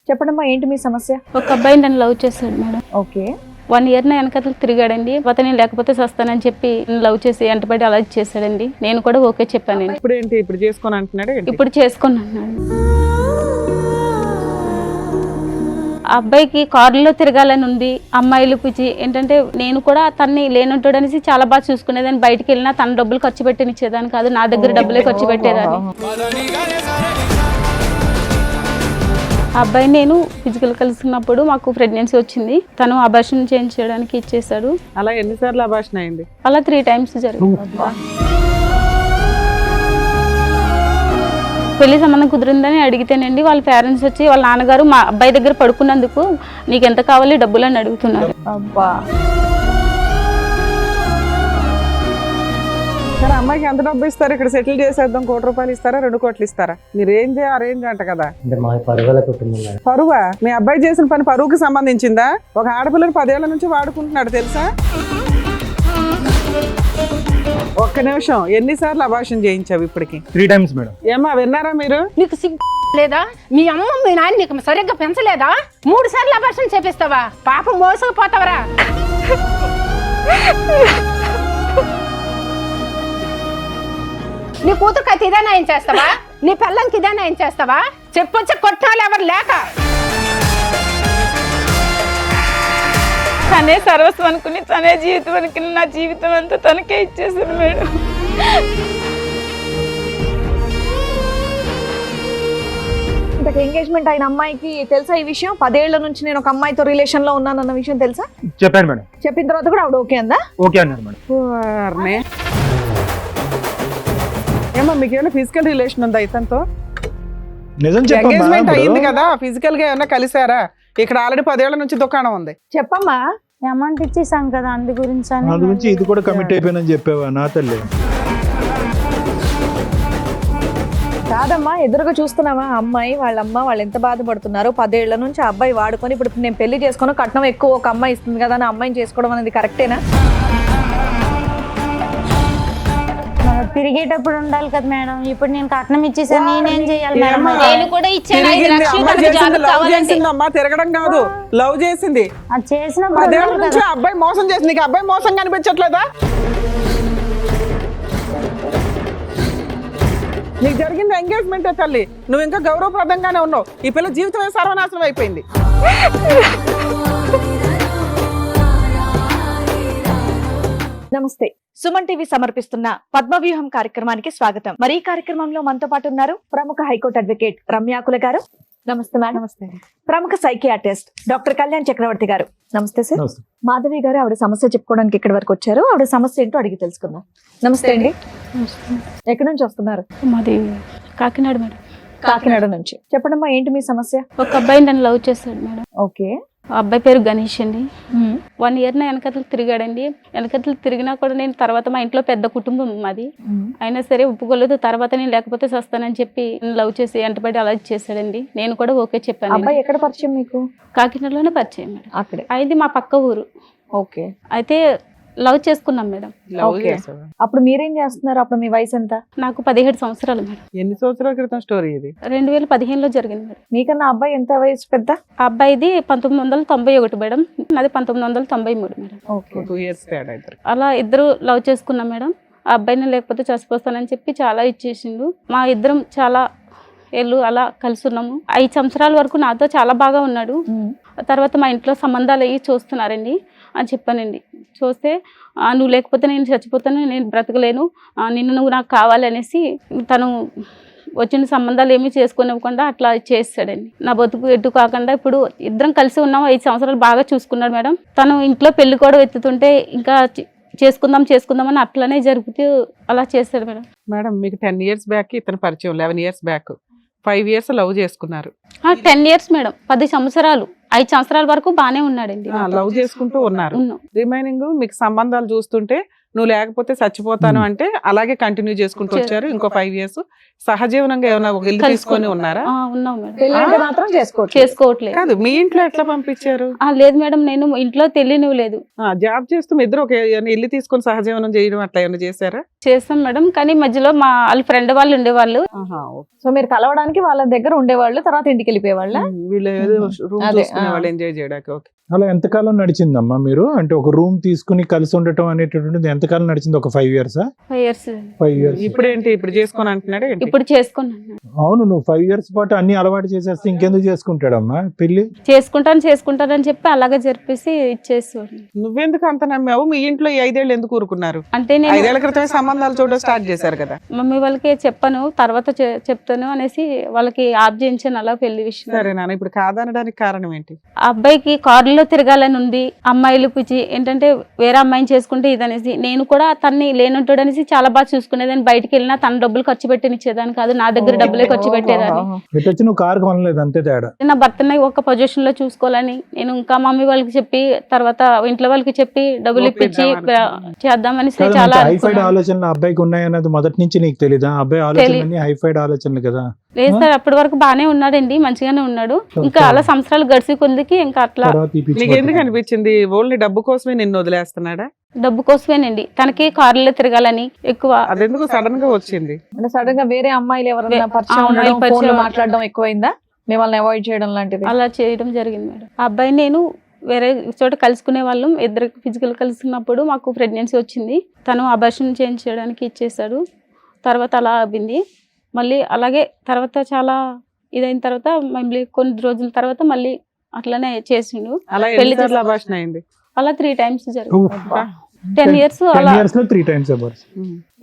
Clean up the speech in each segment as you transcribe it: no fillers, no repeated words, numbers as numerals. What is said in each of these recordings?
చెప్పడమ్మా, ఏంటి మీ సమస్య? ఒక అబ్బాయి నన్ను లవ్ చేశాడు మేడం. ఓకే. 1 year నా వెనకతలు తిరిగాడండి. నేను లేకపోతే సస్తానని చెప్పి లవ్ చేసి వెంటబడి అలా చేశాడండి. నేను కూడా ఓకే చెప్పానండి. ఇప్పుడు ఏంటి, ఇప్పుడు చేసుకోని అంటున్నాడు? ఇప్పుడు చేసుకున్నాను. ఆ అబ్బాయికి కారులో తిరగాలని ఉంది. అమ్మాయిలు పిచ్చి ఏంటంటే నేను కూడా తన్ని లేనంటాడు అనేసి చాలా బాగా చూసుకునేదాన్ని. బయటికి వెళ్ళినా తన డబ్బులు ఖర్చు పెట్టినిచ్చేదాన్ని కాదు, నా దగ్గర డబ్బులే ఖర్చు పెట్టేదాన్ని. ఆ అబ్బాయి నేను ఫిజికల్ కలిసినప్పుడు మాకు ప్రెగ్నెన్సీ వచ్చింది. తను అబార్షన్ చేయించడానికి ఇచ్చేసాడు. అలా ఎన్నిసార్లు అబార్షన్ అయింది? అలా 3 times జరిగింది. పెళ్లి సంబంధం కుదిరిందని అడిగితేనండి వాళ్ళ పేరెంట్స్ వచ్చి వాళ్ళ నాన్నగారు మా అబ్బాయి దగ్గర పడుకున్నందుకు నీకు ఎంత కావాలి డబ్బులు అని అడుగుతున్నారు. అబ్బా. సరే, అమ్మాయికి ఎంత డబ్బు ఇస్తారు? ఇక్కడ సెటిల్ చేసేద్దాం, 1 కోటి రూపాయలు ఇస్తారా, 2 కోట్లు ఇస్తారా? మీ రేంజ్ అరేంజ్ అంట కదా. పరువా? మీ అబ్బాయి చేసిన పని పరువుకి సంబంధించిందా? ఒక ఆడపిల్లని 10 ఏళ్ల నుంచి వాడుకుంటున్నాడు తెలుసా? ఒక్క నిమిషం, ఎన్నిసార్లు అబార్షన్ చేయించావు ఇప్పటికి? 3 times మేడం. ఏమా విన్నారా మీరు? నీకు సిగ్గు లేదా? మీ అమ్మ మీ నాన్న నీకు సరిగ్గా పెంచలేదా? 3 సార్లు అబార్షన్ చేపిస్తావా? పాపం మోసపోతావరా? నీ కూతురుకి అయితే ఇదే న్యాయం చేస్తావా? నీ పిల్లంకి ఇదే న్యాయం చేస్తావా? చెప్పొచ్చి కొట్టాలి ఎవరు లేక. తనే సర్వస్వం అనుకుని, తనే జీవితం అనుకుని నా జీవితం అంతా తనకే ఇచ్చేసాను మేడం. ఇంతకు ఎంగేజ్మెంట్ అయిన అమ్మాయికి తెలుసా ఈ విషయం? 10 ఏళ్ల నుంచి నేను ఒక అమ్మాయితో రిలేషన్ లో ఉన్నానన్న విషయం తెలుసా? చెప్పాను మేడం. చెప్పిన తర్వాత కూడా ఆవిడ ఓకే అందా? ఓకే అన్నారు మేడం. ఏమో మీకేమైనా ఫిజికల్ రిలేషన్ ఉందా ఇతనితో? నిజం ఎంగేజ్మెంట్ అయ్యింది కదా, ఫిజికల్ గా ఏమైనా కలిసారా? ఇక్కడ ఆల్రెడీ 10 ఏళ్ల నుంచి దుకాణం ఉంది. చెప్పమ్మా. అమౌంట్ ఇచ్చేసాం కదా, అందు గురించి ఇది కూడా కమిట్ అయిపోయినని చెప్పావా నా తల్లి? కాదమ్మా, ఎదురుగా చూస్తున్నావా అమ్మాయి వాళ్ళ అమ్మ వాళ్ళు ఎంత బాధపడుతున్నారు. 10 ఏళ్ల నుంచి ఆ అబ్బాయి వాడుకొని ఇప్పుడు నేను పెళ్లి చేసుకుని కట్నం ఎక్కువ ఒక అమ్మాయి ఇస్తుంది కదా అని అమ్మాయిని చేసుకోవడం అనేది కరెక్టేనా? తిరిగేటప్పుడు ఉండాలి కదా మేడం. ఇప్పుడు నేను కట్నం ఇచ్చేసాను, నేనేం చేయాలి మేడం? నేను కూడా ఇచ్చాను 5 లక్షలు. అమ్మా తిరగడం కాదు, లవ్ చేసింది. అది చేసినప్పుడు 10 ఏళ్ల నుంచి అబ్బాయి మోసం చేసింది. నీకు అబ్బాయి మోసం కనిపించట్లేదా? నీకు జరిగింది ఎంగేజ్మెంట్ తల్లి, నువ్వు ఇంకా గౌరవప్రదంగానే ఉన్నావు. ఈ పిల్ల జీవితమే సర్వనాశనం అయిపోయింది. నమస్తే. సుమన్ టీవీ సమర్పిస్తున్న పద్మవ్యూహం కార్యక్రమానికి స్వాగతం. మరి ఈ కార్యక్రమంలో మనతో పాటు ఉన్నారు ప్రముఖ హైకోర్టు అడ్వకేట్ రమ్యాకుల గారు. నమస్తే మేడం. నమస్తే. ప్రముఖ సైకియాట్రిస్ట్ డాక్టర్ కళ్యాణ్ చక్రవర్తి గారు. నమస్తే సార్. మాధవి గారు ఆవిడ సమస్య చెప్పుకోవడానికి ఇక్కడి వరకు వచ్చారు. ఆవిడ సమస్య ఏంటో అడిగి తెలుసుకుందాం. నమస్తే అండి. ఎక్కడి నుంచి వస్తున్నారు? మాది కాకినాడ మేడం. కాకినాడ నుంచి. చెప్పడమ్మా, ఏంటి మీ సమస్య? ఒక అబ్బాయి నన్ను లవ్ చేశాడు మేడం. ఓకే. ఆ అబ్బాయి పేరు గణేష్ అండి. 1 year నా వెనకతలు తిరిగాడండి. వెనకతలు తిరిగినా కూడా నేను తర్వాత మా ఇంట్లో పెద్ద కుటుంబం మాది, అయినా సరే ఒప్పుకోలేదు. తర్వాత నేను లేకపోతే సస్తానని చెప్పి లవ్ చేసి వెంటబడి అలా చేశాడండి. నేను కూడా ఓకే చెప్పాను. అబ్బాయి ఎక్కడ పరిచయం మీకు? కాకినాడలోనే పరిచయం మేడం. అక్కడే. అది మా పక్క ఊరు. ఓకే. అయితే లవ్ చేసుకున్నాం మేడం. అప్పుడు మీరేం చేస్తున్నారు? అప్పుడు మీ వయసు ఎంత? నాకు 17 సంవత్సరాలు మేడం. ఎన్ని సంవత్సరాల క్రితం స్టోరీ ఇది? 2015లో జరిగింది మేడం. మీకన్నా అబ్బాయి ఎంత వయసు పెద్ద? ఆ అబ్బాయిది 1991 మేడం, నాది 1993 మేడం. ఓకే. 2 years తేడా. అలా ఇద్దరు లవ్ చేసుకున్నాం మేడం. ఆ అబ్బాయిని లేకపోతే చచ్చిపోతానని చెప్పి చాలా ఇచ్చేసిండు. మా ఇద్దరం చాలా ఏళ్ళు అలా కలిసి ఉన్నాము. 5 సంవత్సరాల వరకు నాతో చాలా బాగా ఉన్నాడు. తర్వాత మా ఇంట్లో సంబంధాలు అయ్యి చూస్తున్నారండి అని చెప్పానండి. చూస్తే నువ్వు లేకపోతే నేను చచ్చిపోతాను, నేను బ్రతకలేను, నిన్ను నువ్వు నాకు కావాలనేసి తను వచ్చిన సంబంధాలు ఏమీ చేసుకోనివ్వకుండా అట్లా చేస్తాడండి. నా బతుకు ఎటు కాకుండా ఇప్పుడు ఇద్దరం కలిసి ఉన్నాం. 5 సంవత్సరాలు బాగా చూసుకున్నాడు మేడం. తను ఇంట్లో పెళ్లి కూడా ఎత్తుతుంటే ఇంకా చేసుకుందాం అని అట్లనే జరుగుతూ అలా చేస్తాడు మేడం. మేడం మీకు 10 years బ్యాక్ ఇతను పరిచయం, 11 years బ్యాక్ 5 years లవ్ చేసుకున్నారు. 10 years మేడం, 10 సంవత్సరాలు. 5 సంవత్సరాల వరకు బానే ఉన్నాడండి. లవ్ చేసుకుంటూ ఉన్నారు. రిమైనింగ్ మీకు సంబంధాలు చూస్తుంటే నువ్వు లేకపోతే చచ్చిపోతాను అంటే అలాగే కంటిన్యూ చేసుకుంటూ వచ్చారు ఇంకో 5 years. సహజీవనంగా ఏమైనా ఒక ఇల్లు తీసుకొని ఉన్నారా? ఉన్నాం మేడం. పెళ్లి అంటే మాత్రం చేసుకోవచ్చు. చేసుకోవట్లేదు. కాదు, మీ ఇంట్లో ఎట్లా పంపించారు? లేదు మేడం, నేను ఇంట్లో తెలియనివ్వలేదు. జాబ్ చేస్తూ మీ ఇద్దరు ఒక ఇల్లు తీసుకొని సహజీవనం చేయడం అట్లా ఏమైనా చేశారా? చేస్తాం మేడం, కానీ మధ్యలో మా వాళ్ళ ఫ్రెండ్ వాళ్ళు ఉండేవాళ్ళు. సో మీరు కలవడానికి వాళ్ళ దగ్గర ఉండేవాళ్ళు, తర్వాత ఇంటికి వెళ్ళిపోయేవాళ్ళ? వీళ్ళు ఏదో రూమ్ అదే, చూసుకునే వాళ్ళు ఎంజాయ్ చేయడానికి. ఓకే. అలా ఎంతకాలం నడిచిందమ్మా మీరు? అంటే ఒక రూమ్ తీసుకుని కలిసి ఉండటం అనేటటువంటిది ఎంతకాలం నడిచింది? ఒక 5 years? 5 years. 5 years. ఇప్పుడు ఏంటి, ఇప్పుడు చేసుకొని అంటున్నాడు? ఇప్పుడు చేసుకున్నాను. అవును, నువ్వు 5 years పాటు అన్ని అలవాటు చేసేస్తే ఇంకెందుకు చేసుకుంటాడమ్మా పెళ్లి? చేసుకుంటానని చెప్పి అలాగే జరిపేసి ఇచ్చేసేవాడు. నువ్వెందుకు అంత నమ్మావు? మీ ఇంట్లో ఈ 5 ఏళ్ళు ఎందుకు ఊరుకున్నారు? అంటే 5 ఏళ్ల క్రితమే సంబంధాలు చూడడం స్టార్ట్ చేశారు కదా. మమ్మీ వాళ్ళకి చెప్పాను, తర్వాత చెప్తాను అనేసి వాళ్ళకి ఆప్ చేయించాను అలా పెళ్లి విషయం. సరే నాన్న, ఇప్పుడు కాదనడానికి కారణం ఏంటి? ఆ అబ్బాయికి కారులో తిరగాలని ఉంది, అమ్మాయిలు పిచ్చి ఏంటంటే వేరే అమ్మాయిని చేసుకుంటే ఇదనేసి. నేను కూడా తన్ని లేనుంటాడు అనేసి చాలా బాగా చూసుకునేదాన్ని. బయటికి వెళ్ళినా తన డబ్బులు ఖర్చు పెట్టినిచ్చేదాన్ని కాదు, నా దగ్గర డబ్బులే ఖర్చు పెట్టేదాన్ని. ఇటు వచ్చి నువ్వు కారు కొనలేదు, అంతే తేడా. నా భర్తని ఒక పొజిషన్ లో చూసుకోవాలని నేను ఇంకా మమ్మీ వాళ్ళకి చెప్పి తర్వాత ఇంట్లో వాళ్ళకి చెప్పి డబ్బులు ఇప్పించి చేద్దామని చాలా హైఫైడ్ ఆలోచనలు అబ్బాయికి ఉన్నాయన్నది మొదటి నుంచి నీకు తెలీదా? అబ్బాయి ఆలోచనలు హైఫైడ్ ఆలోచనలు కదా. లేదు సార్, అప్పటి వరకు బానే ఉన్నాడండి, మంచిగానే ఉన్నాడు. ఇంకా అలా సంవత్సరాలు గడిచి కొద్దికి ఇంకా అట్లా. నీకు ఎందుకు అనిపించింది ఓన్లీ డబ్బు కోసమే నిన్ను వదిలేస్తున్నాడా? డబ్బు కోసమేనండి, తనకి కారులో తిరగాలని ఎక్కువ. అదెందుకు సడన్ గా వచ్చింది? అంటే సడన్ గా వేరే అమ్మాయిలు ఎవరైనా పరిచయం అమ్మాయిలు ఉండడం, పరిచయం ఫోన్లో మాట్లాడడం ఎక్కువైందా? మిమ్మల్ని అవాయిడ్ చేయడం లాంటిది? అలా చేయడం జరిగింది మేడం. ఆ అబ్బాయి నేను వేరే చోట కలుసుకునే వాళ్ళం, ఇద్దరు ఫిజికల్ కలుసుకున్నప్పుడు మాకు ప్రెగ్నెన్సీ వచ్చింది. తను అబార్షన్ చేయించడానికి ఇచ్చేసాడు. తర్వాత అలా అవ్వింది. మళ్ళీ అలాగే తర్వాత చాలా ఇదైన తర్వాత మళ్ళీ కొన్ని రోజుల తర్వాత మళ్ళీ అట్లనే చేసిండు. అలా పెళ్లి ఎన్నిసార్లు అబార్షన్ అయింది? అలా 3 times జరిగింది. 10 years అలా. 10 years లో 3 times అబార్స్.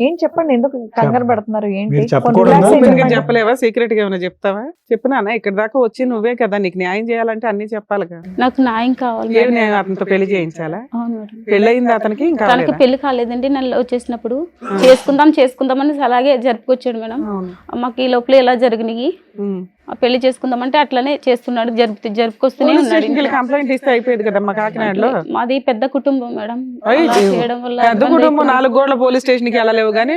ఏం చెప్పండి, ఎందుకు కంగారు పడుతున్నారు? ఏంటి మీరు కొన్ని చెప్పకూడదా? relax అయ్యి ఓపెన్ గా చెప్పండి. చెప్పలేవా? సీక్రెట్ గా ఏమైనా చెప్తావా? చెప్పు నాన్న, ఇక్కడ దాకా వచ్చి నువ్వే కదా, నీకు న్యాయం చేయాలంటే అన్ని చెప్పాలిగా. నాకు న్యాయం కావాలి ఏమి మేడం. న్యాయం? అతనితో పెళ్లి చేయించాలా? అవును మేడం. పెళ్ళయింది అతనికి? ఇంకా తనకి పెళ్లి కాలేదండి. నన్ను లవ్ చేసినప్పుడు చేసుకుందాం అని అలాగే జరుపుకొచ్చాడు మేడం. మాకు ఈ లోపల ఎలా జరిగినాయి, ఆ పెళ్లి చేసుకుందామంటే అట్లనే చేస్తున్నాడు, జరుపుకొస్తూనే ఉన్నాడు. కంప్లైంట్ ఇస్తే అయిపోయేది కదా కకాకినాడలో. మాది పెద్ద కుటుంబం మేడం. అయ్యో, అలా చేయడం వల్ల పెద్ద కుటుంబం 4 గోడల పోలీస్ స్టేషన్ కి వెళ్ళలేవు కానీ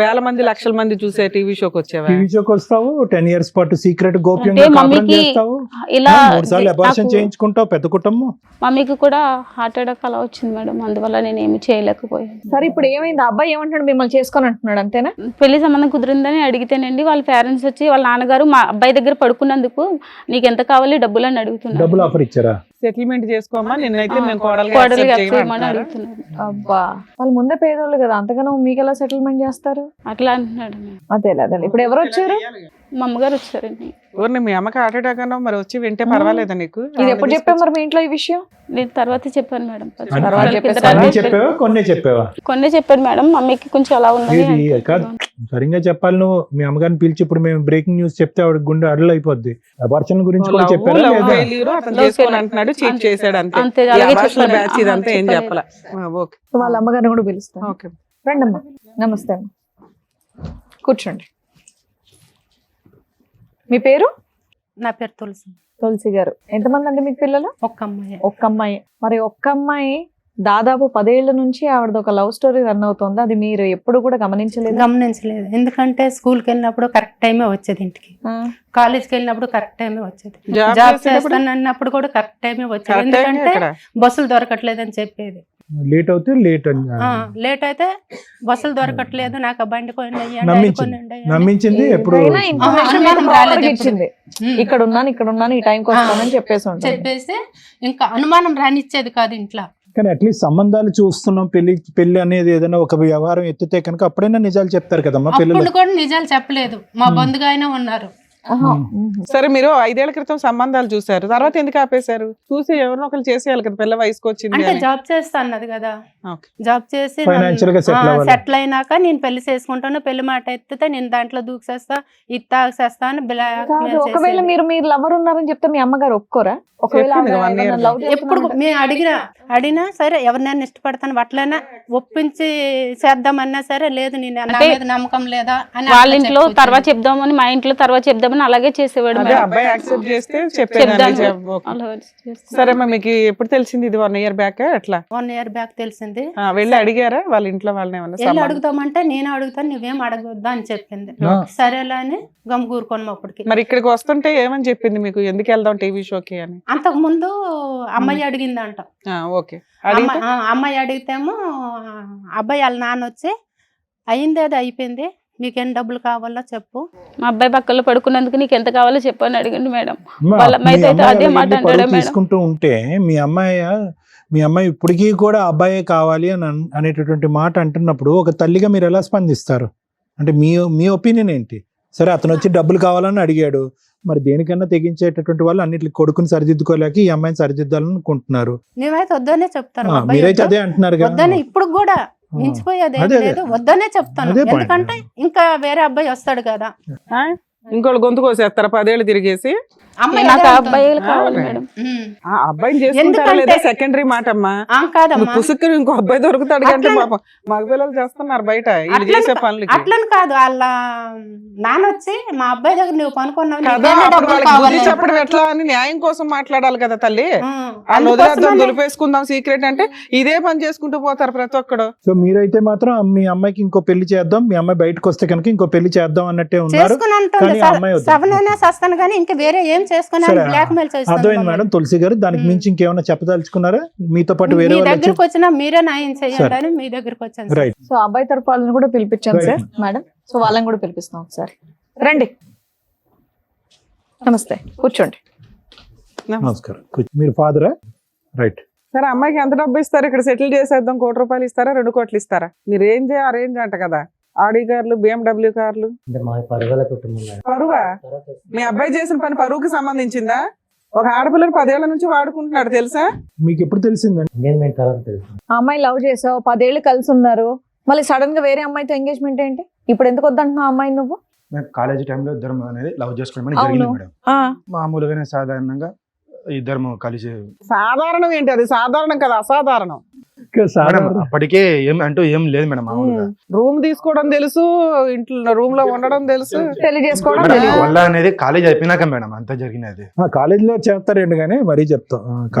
వేల మంది లక్షల మంది చూసే టీవీ షోకి వచ్చేవా? టీవీ షోకి వస్తావు, 10 years పాటు సీక్రెట్ గోప్యంగా అంటే కాపురం మమ్మీకి చేస్తావు, ఇలా 3 సార్లు అబార్షన్ నాకు- చేయించుకుంటావు. పెద్ద కుటుంబం. మమ్మీకి కూడా హార్ట్ అటాక్ అలా వచ్చింది మేడం, అందువల్ల నేను ఏమి చేయలేకపోయాను. సరే ఇప్పుడు ఏమైంది? ఆ అబ్బాయి ఏమంటాడు? మిమ్మల్ని చేసుకొని అంటున్నాడు అంతేనా? పెళ్లి సంబంధం కుదిరిందని అడిగితేనండి వాళ్ళ పేరెంట్స్ వచ్చి వాళ్ళ నాన్నగారు మా అబ్బాయి దగ్గర పడుకున్నందుకు నీకు ఎంత కావాలి డబ్బులు అని అడుగుతున్నారు. డబ్బులు ఆఫర్ ఇచ్చారా? సెటిల్మెంట్ చేసుకోమా, నిన్నైతే నేను కోడలు కోడలు చేయమని అడుగుతున్నారు. అబ్బా, వాళ్ళు ముందే పేదోళ్ళు కదా, అంతగానో మీకు ఎలా సెటిల్మెంట్ చేస్తారు? అట్లా అంటున్నాడు మేడం. అదే అదే. ఇప్పుడు ఎవరు వచ్చారు? మా అమ్మగారు వచ్చారండి. ఎవరిని? మీ అమ్మకి హార్ట్ అటాక్ అన్నావు, మరి వచ్చి వింటే పర్వాలేదా నీకు? ఇది ఎప్పుడు చెప్పావు మరి మీ ఇంట్లో ఈ విషయం? నేను తర్వాత చెప్పాను మేడం. తర్వాత అన్ని చెప్పావా, కొన్ని చెప్పావా? కొన్ని చెప్పాను మేడం. మమ్మీకి కొంచెం అలా ఉన్నది. ఇది కాదు, సరిగ్గా చెప్పాలి. నువ్వు మీ అమ్మగారిని పిలిచి ఇప్పుడు మేము బ్రేకింగ్ న్యూస్ చెప్తే ఆవిడ గుండె అడలు అయిపోద్ది. అబార్షన్ గురించి కూడా చెప్పారా లేదా? అతను చేసుకొని అంటున్నాడు, చీట్ చేశాడు అంతే. అంతే, అలాగే అబార్షన్ చెప్పాను. బ్యాచ్ ఇదంతా ఏం చెప్పాల. ఓకే, వాళ్ళ అమ్మగారిని కూడా పిలుస్తాను. ఓకే. రండి అమ్మా. నమస్తే అమ్మ, కూర్చోండి. మీ పేరు? నా పేరు తులసి. తులసి గారు. ఎంతమంది అండి మీకు పిల్లలు? ఒక్క అమ్మాయి. ఒక్క అమ్మాయి. మరి ఒక్క అమ్మాయి దాదాపు 10 ఏళ్ల నుంచి ఆవిడది ఒక లవ్ స్టోరీ రన్ అవుతుంది. అది మీరు ఎప్పుడు కూడా గమనించలేదు? గమనించలేదు, ఎందుకంటే స్కూల్కి వెళ్ళినప్పుడు కరెక్ట్ టైమే వచ్చేది, ఇంటికి కాలేజ్కి వెళ్ళినప్పుడు కరెక్ట్ టైమే వచ్చేది, జాబ్ చేస్తాను అన్నప్పుడు కూడా కరెక్ట్ టైమే వచ్చేది. ఎందుకంటే బస్సులు దొరకట్లేదు అని చెప్పేది. లేట్ అవుతే లేట్ అని లేట్ అయితే బస్సులు దొరకట్లేదు, నాకు ఆ బండి నమ్మించింది. ఎప్పుడు ఇచ్చింది, ఇక్కడ ఉన్నాను ఈ టైంకి వస్తానని చెప్పేసి ఉంటుంది. చెప్పేసి ఇంకా అనుమానం రానిచ్చేది కాదు ఇంట్లో. కానీ అట్లీస్ట్ సంబంధాలు చూస్తున్నాం, పెళ్లి అనేది ఏదైనా ఒక వ్యవహారం ఎత్తితే కనుక అప్పుడైనా నిజాలు చెప్తారు కదమ్మా పిల్లలు. అప్పుడు కూడా నిజాలు చెప్పలేదు, మా బంధుగా అయినా ఉన్నారు. సరే, మీరు 5 ఏళ్ల క్రితం సంబంధాలు చూసారు, తర్వాత ఎందుకు ఆపేశారు? చూసి ఎవరినో ఒకరు చేసేయాలి కదా, పిల్ల వయసుకు వచ్చింది. అంటే జాబ్ చేస్తా అన్నది కదా, జాబ్ చేసి ఫైనాన్షియల్ గా సెటిల్ అయినాక నేను పెళ్లి చేసుకుంటాను, పెళ్లి మాట ఎత్తితే నేను దాంట్లో దూకేస్తా, ఇది తాగేస్తా అని ఒకవేళ మీరు లవర్ ఉన్నారని చెప్తే మీ అమ్మగారు ఒప్పుకోరా? ఒకవేళ ఎప్పుడు మేము అడిగినా సరే ఎవరినైనా ఇష్టపడతాను అట్లైనా ఒప్పించి చేద్దామన్నా సరే లేదు, నేను నమ్మకం లేదా అని వాళ్ళ ఇంట్లో తర్వాత చెప్దామని, మా ఇంట్లో తర్వాత చెప్దామని అతను అలాగే చేసేవాడు అదే మేడం. అబ్బాయి యాక్సెప్ట్ చేస్తే చెప్పేదాన్ని. చెప్దాను. అలా చేస్తే- సరే అమ్మా, మీకు ఎప్పుడు తెలిసింది ఇది 1 year బ్యాక్ ఎట్లా? 1 year బ్యాక్ తెలిసింది. వెళ్ళి అడిగారా వాళ్ళ ఇంట్లో వాళ్ళని ఏమన్నా వెళ్ళి సంబంధం? అడుగుతామంటే నేను అడుగుతాను నువ్వేం అడగొద్దా అని చెప్పింది. ఆ. సరేలే అని గమ్ముకూరుకోను అప్పటికి. మరి ఇక్కడికి వస్తుంటే ఏమని చెప్పింది మీకు, ఎందుకు వెళ్దాం టీవీ షోకి అని? అంతకు ముందు అమ్మాయి అడిగిందంట. ఓకే, అడిగితే అమ్మాయి అడిగితేమో అబ్బాయి వాళ్ళ నాన్న వచ్చి అయిందేదో అయిపోయింది, నీకేం డబ్బులు కావాలో చెప్పు. మా అబ్బాయి పక్కలో పడుకున్నందుకు నీకు ఎంత కావాలో చెప్పని అడిగండి మేడం. అమ్మా, వాళ్ళ మీ అమ్మాయితో అయితే అమ్మాయి అదే అలా మాట వెళ్ళి అంటాడా పరువు మేడం? తీసుకుంటూ ఉంటే మీ అమ్మాయి ఇప్పటికీ కూడా అబ్బాయే కావాలి అని అనేటటువంటి మాట అంటున్నప్పుడు ఒక తల్లిగా మీరు ఎలా స్పందిస్తారు? అంటే మీ ఒపీనియన్ ఏంటి? సరే, అతను వచ్చి డబ్బులు కావాలని అడిగాడు, మరి దేనికన్నా తెగించేటటువంటి వాళ్ళు అన్నిటికి కొడుకుని సరిదిద్దుకోలేక ఈ అమ్మాయిని సరిదిద్దాలని అనుకుంటున్నారు. నేనైతే వద్దనే చెప్తాను. ఆ, అబ్బాయి మీరైతే వద్దు. అదే అంటున్నారు కదా. వద్దనే ఇప్పుడు కూడా మించిపోయేది ఏం అదే, లేదు, వద్దనే చెప్తాను. అదే point. ఎందుకంటే ఇంకా వేరే అబ్బాయి వస్తాడు కదా. ఇంకోళ్ళు గొంతు కోసేస్తారా 10 ఏళ్ళు తిరిగేసి? అమ్మాయి నాకు అదే ఆ అంటుంది. అబ్బాయిలు కావాలి ఆ, మేడం. ఆ అబ్బాయిని చేసుకుంటారా లేదా ఎందుకంటే- సెకండరీ మాట అమ్మా. కాదమ్మా, పుసుక్కుని ఇంకో అబ్బాయి దొరుకుతాడు అంటే అట్లని- పాపం మగ పిల్లలు చేస్తున్నారు బయట వీళ్ళు అట్లని చేసే కా- పనులకి అట్లని కాదు, వాళ్ళ నాన్న వచ్చి మా అబ్బాయి దగ్గర నువ్వు పనుకున్నావు, కదా. నీకేమైనా అప్పుడు డబ్బులు వాళ్ళకి బుద్ధి కావాలి. చెప్పడం ఎట్లా అని న్యాయం కోసం మాట్లాడాలి కదా తల్లి. వాళ్ళు అందుకోసమనే- వదిలేద్దాం, దులిపేసుకుందాం సీక్రెట్ అంటే ఇదే పని చేసుకుంటూ పోతారు ప్రతి ఒక్కడు. సో మీరైతే మాత్రం మీ అమ్మాయికి ఇంకో పెళ్లి చేద్దాం, మీ అమ్మాయి బయటకు వస్తే కనుక ఇంకో పెళ్లి చేద్దాం అన్నట్టే ఉన్నారు. చేసుకుని అంటుంది. కానీ ఆ అమ్మాయి వద్దు. సవనైనా సస్తాను కానీ ఇంకా వేరే ఏం చేసుకుని సరే, బ్లాక్ మెయిల్ అర్థమైంది మేడం. తులసి గారు, దానికి మించి ఇంకేమైనా చెప్పదలుచుకున్నారా? మీతో పాటు వేరే మీ వాళ్ళు దగ్గరకు వచ్చినా మీరే న్యాయం చేయండి సరే. అని మీ దగ్గరకు వచ్చాను. రైట్. సో అబ్బాయి తరపు వాళ్ళని కూడా పిలిపించాం Right. Sir madam. సో వాళ్ళని కూడా పిలిపిస్తాం ఒకసారి. రండి, నమస్తే, కూర్చోండి. నమస్కారం. మీరు ఫాదరా? రైట్. సరే, అమ్మాయికి ఎంత డబ్బు ఇస్తారు? ఇక్కడ సెటిల్ చేసేద్దాం, 1 కోటి రూపాయలు ఇస్తారా, 2 కోట్లు ఇస్తారా? మీరు రేంజ్ ఆ రేంజ్ అంట కదా, ఆడి కార్లు, BMW కార్లు. పరువా? మీ అబ్బాయి చేసిన పని పరువుకి సంబంధించిందా? ఒక ఆడపిల్లని 10 ఏళ్ల నుంచి వాడుకుంటున్నాడు తెలుసా? మీకు ఎప్పుడు తెలిసిందండి? ఆ అమ్మాయి లవ్ చేసావు, 10 ఏళ్ళు కలిసి ఉన్నారు, మళ్ళీ సడన్ గా వేరే అమ్మాయితో ఎంగేజ్మెంట్ ఏంటి? ఇప్పుడు ఎందుకు వద్దంటున్నావు అమ్మాయి నువ్వు? మేము కాలేజీ టైంలో ఇద్దరం అనేది లవ్ చేసుకోవడం అవును. జరిగింది మేడం. ఆ, మామూలుగానే సాధారణంగా ఇద్దరం కలిసి సాధారణం ఏంటి? అది సాధారణం కదా, అసాధారణం. మేడం అప్పటికే ఏం లేదు మేడం. మామూలుగా రూమ్ తీసుకోవడం తెలుసు, ఇంట్లో రూమ్ లో ఉండడం తెలుసు. పెళ్లి చేసుకోవడం మేడం, తెలియదు. వల్ల అనేది కాలేజ్ అయిపోయినాక మేడం అంతా జరిగినది. కాలేజీలో చేస్తారండి, కానీ మరీ చెప్తాం.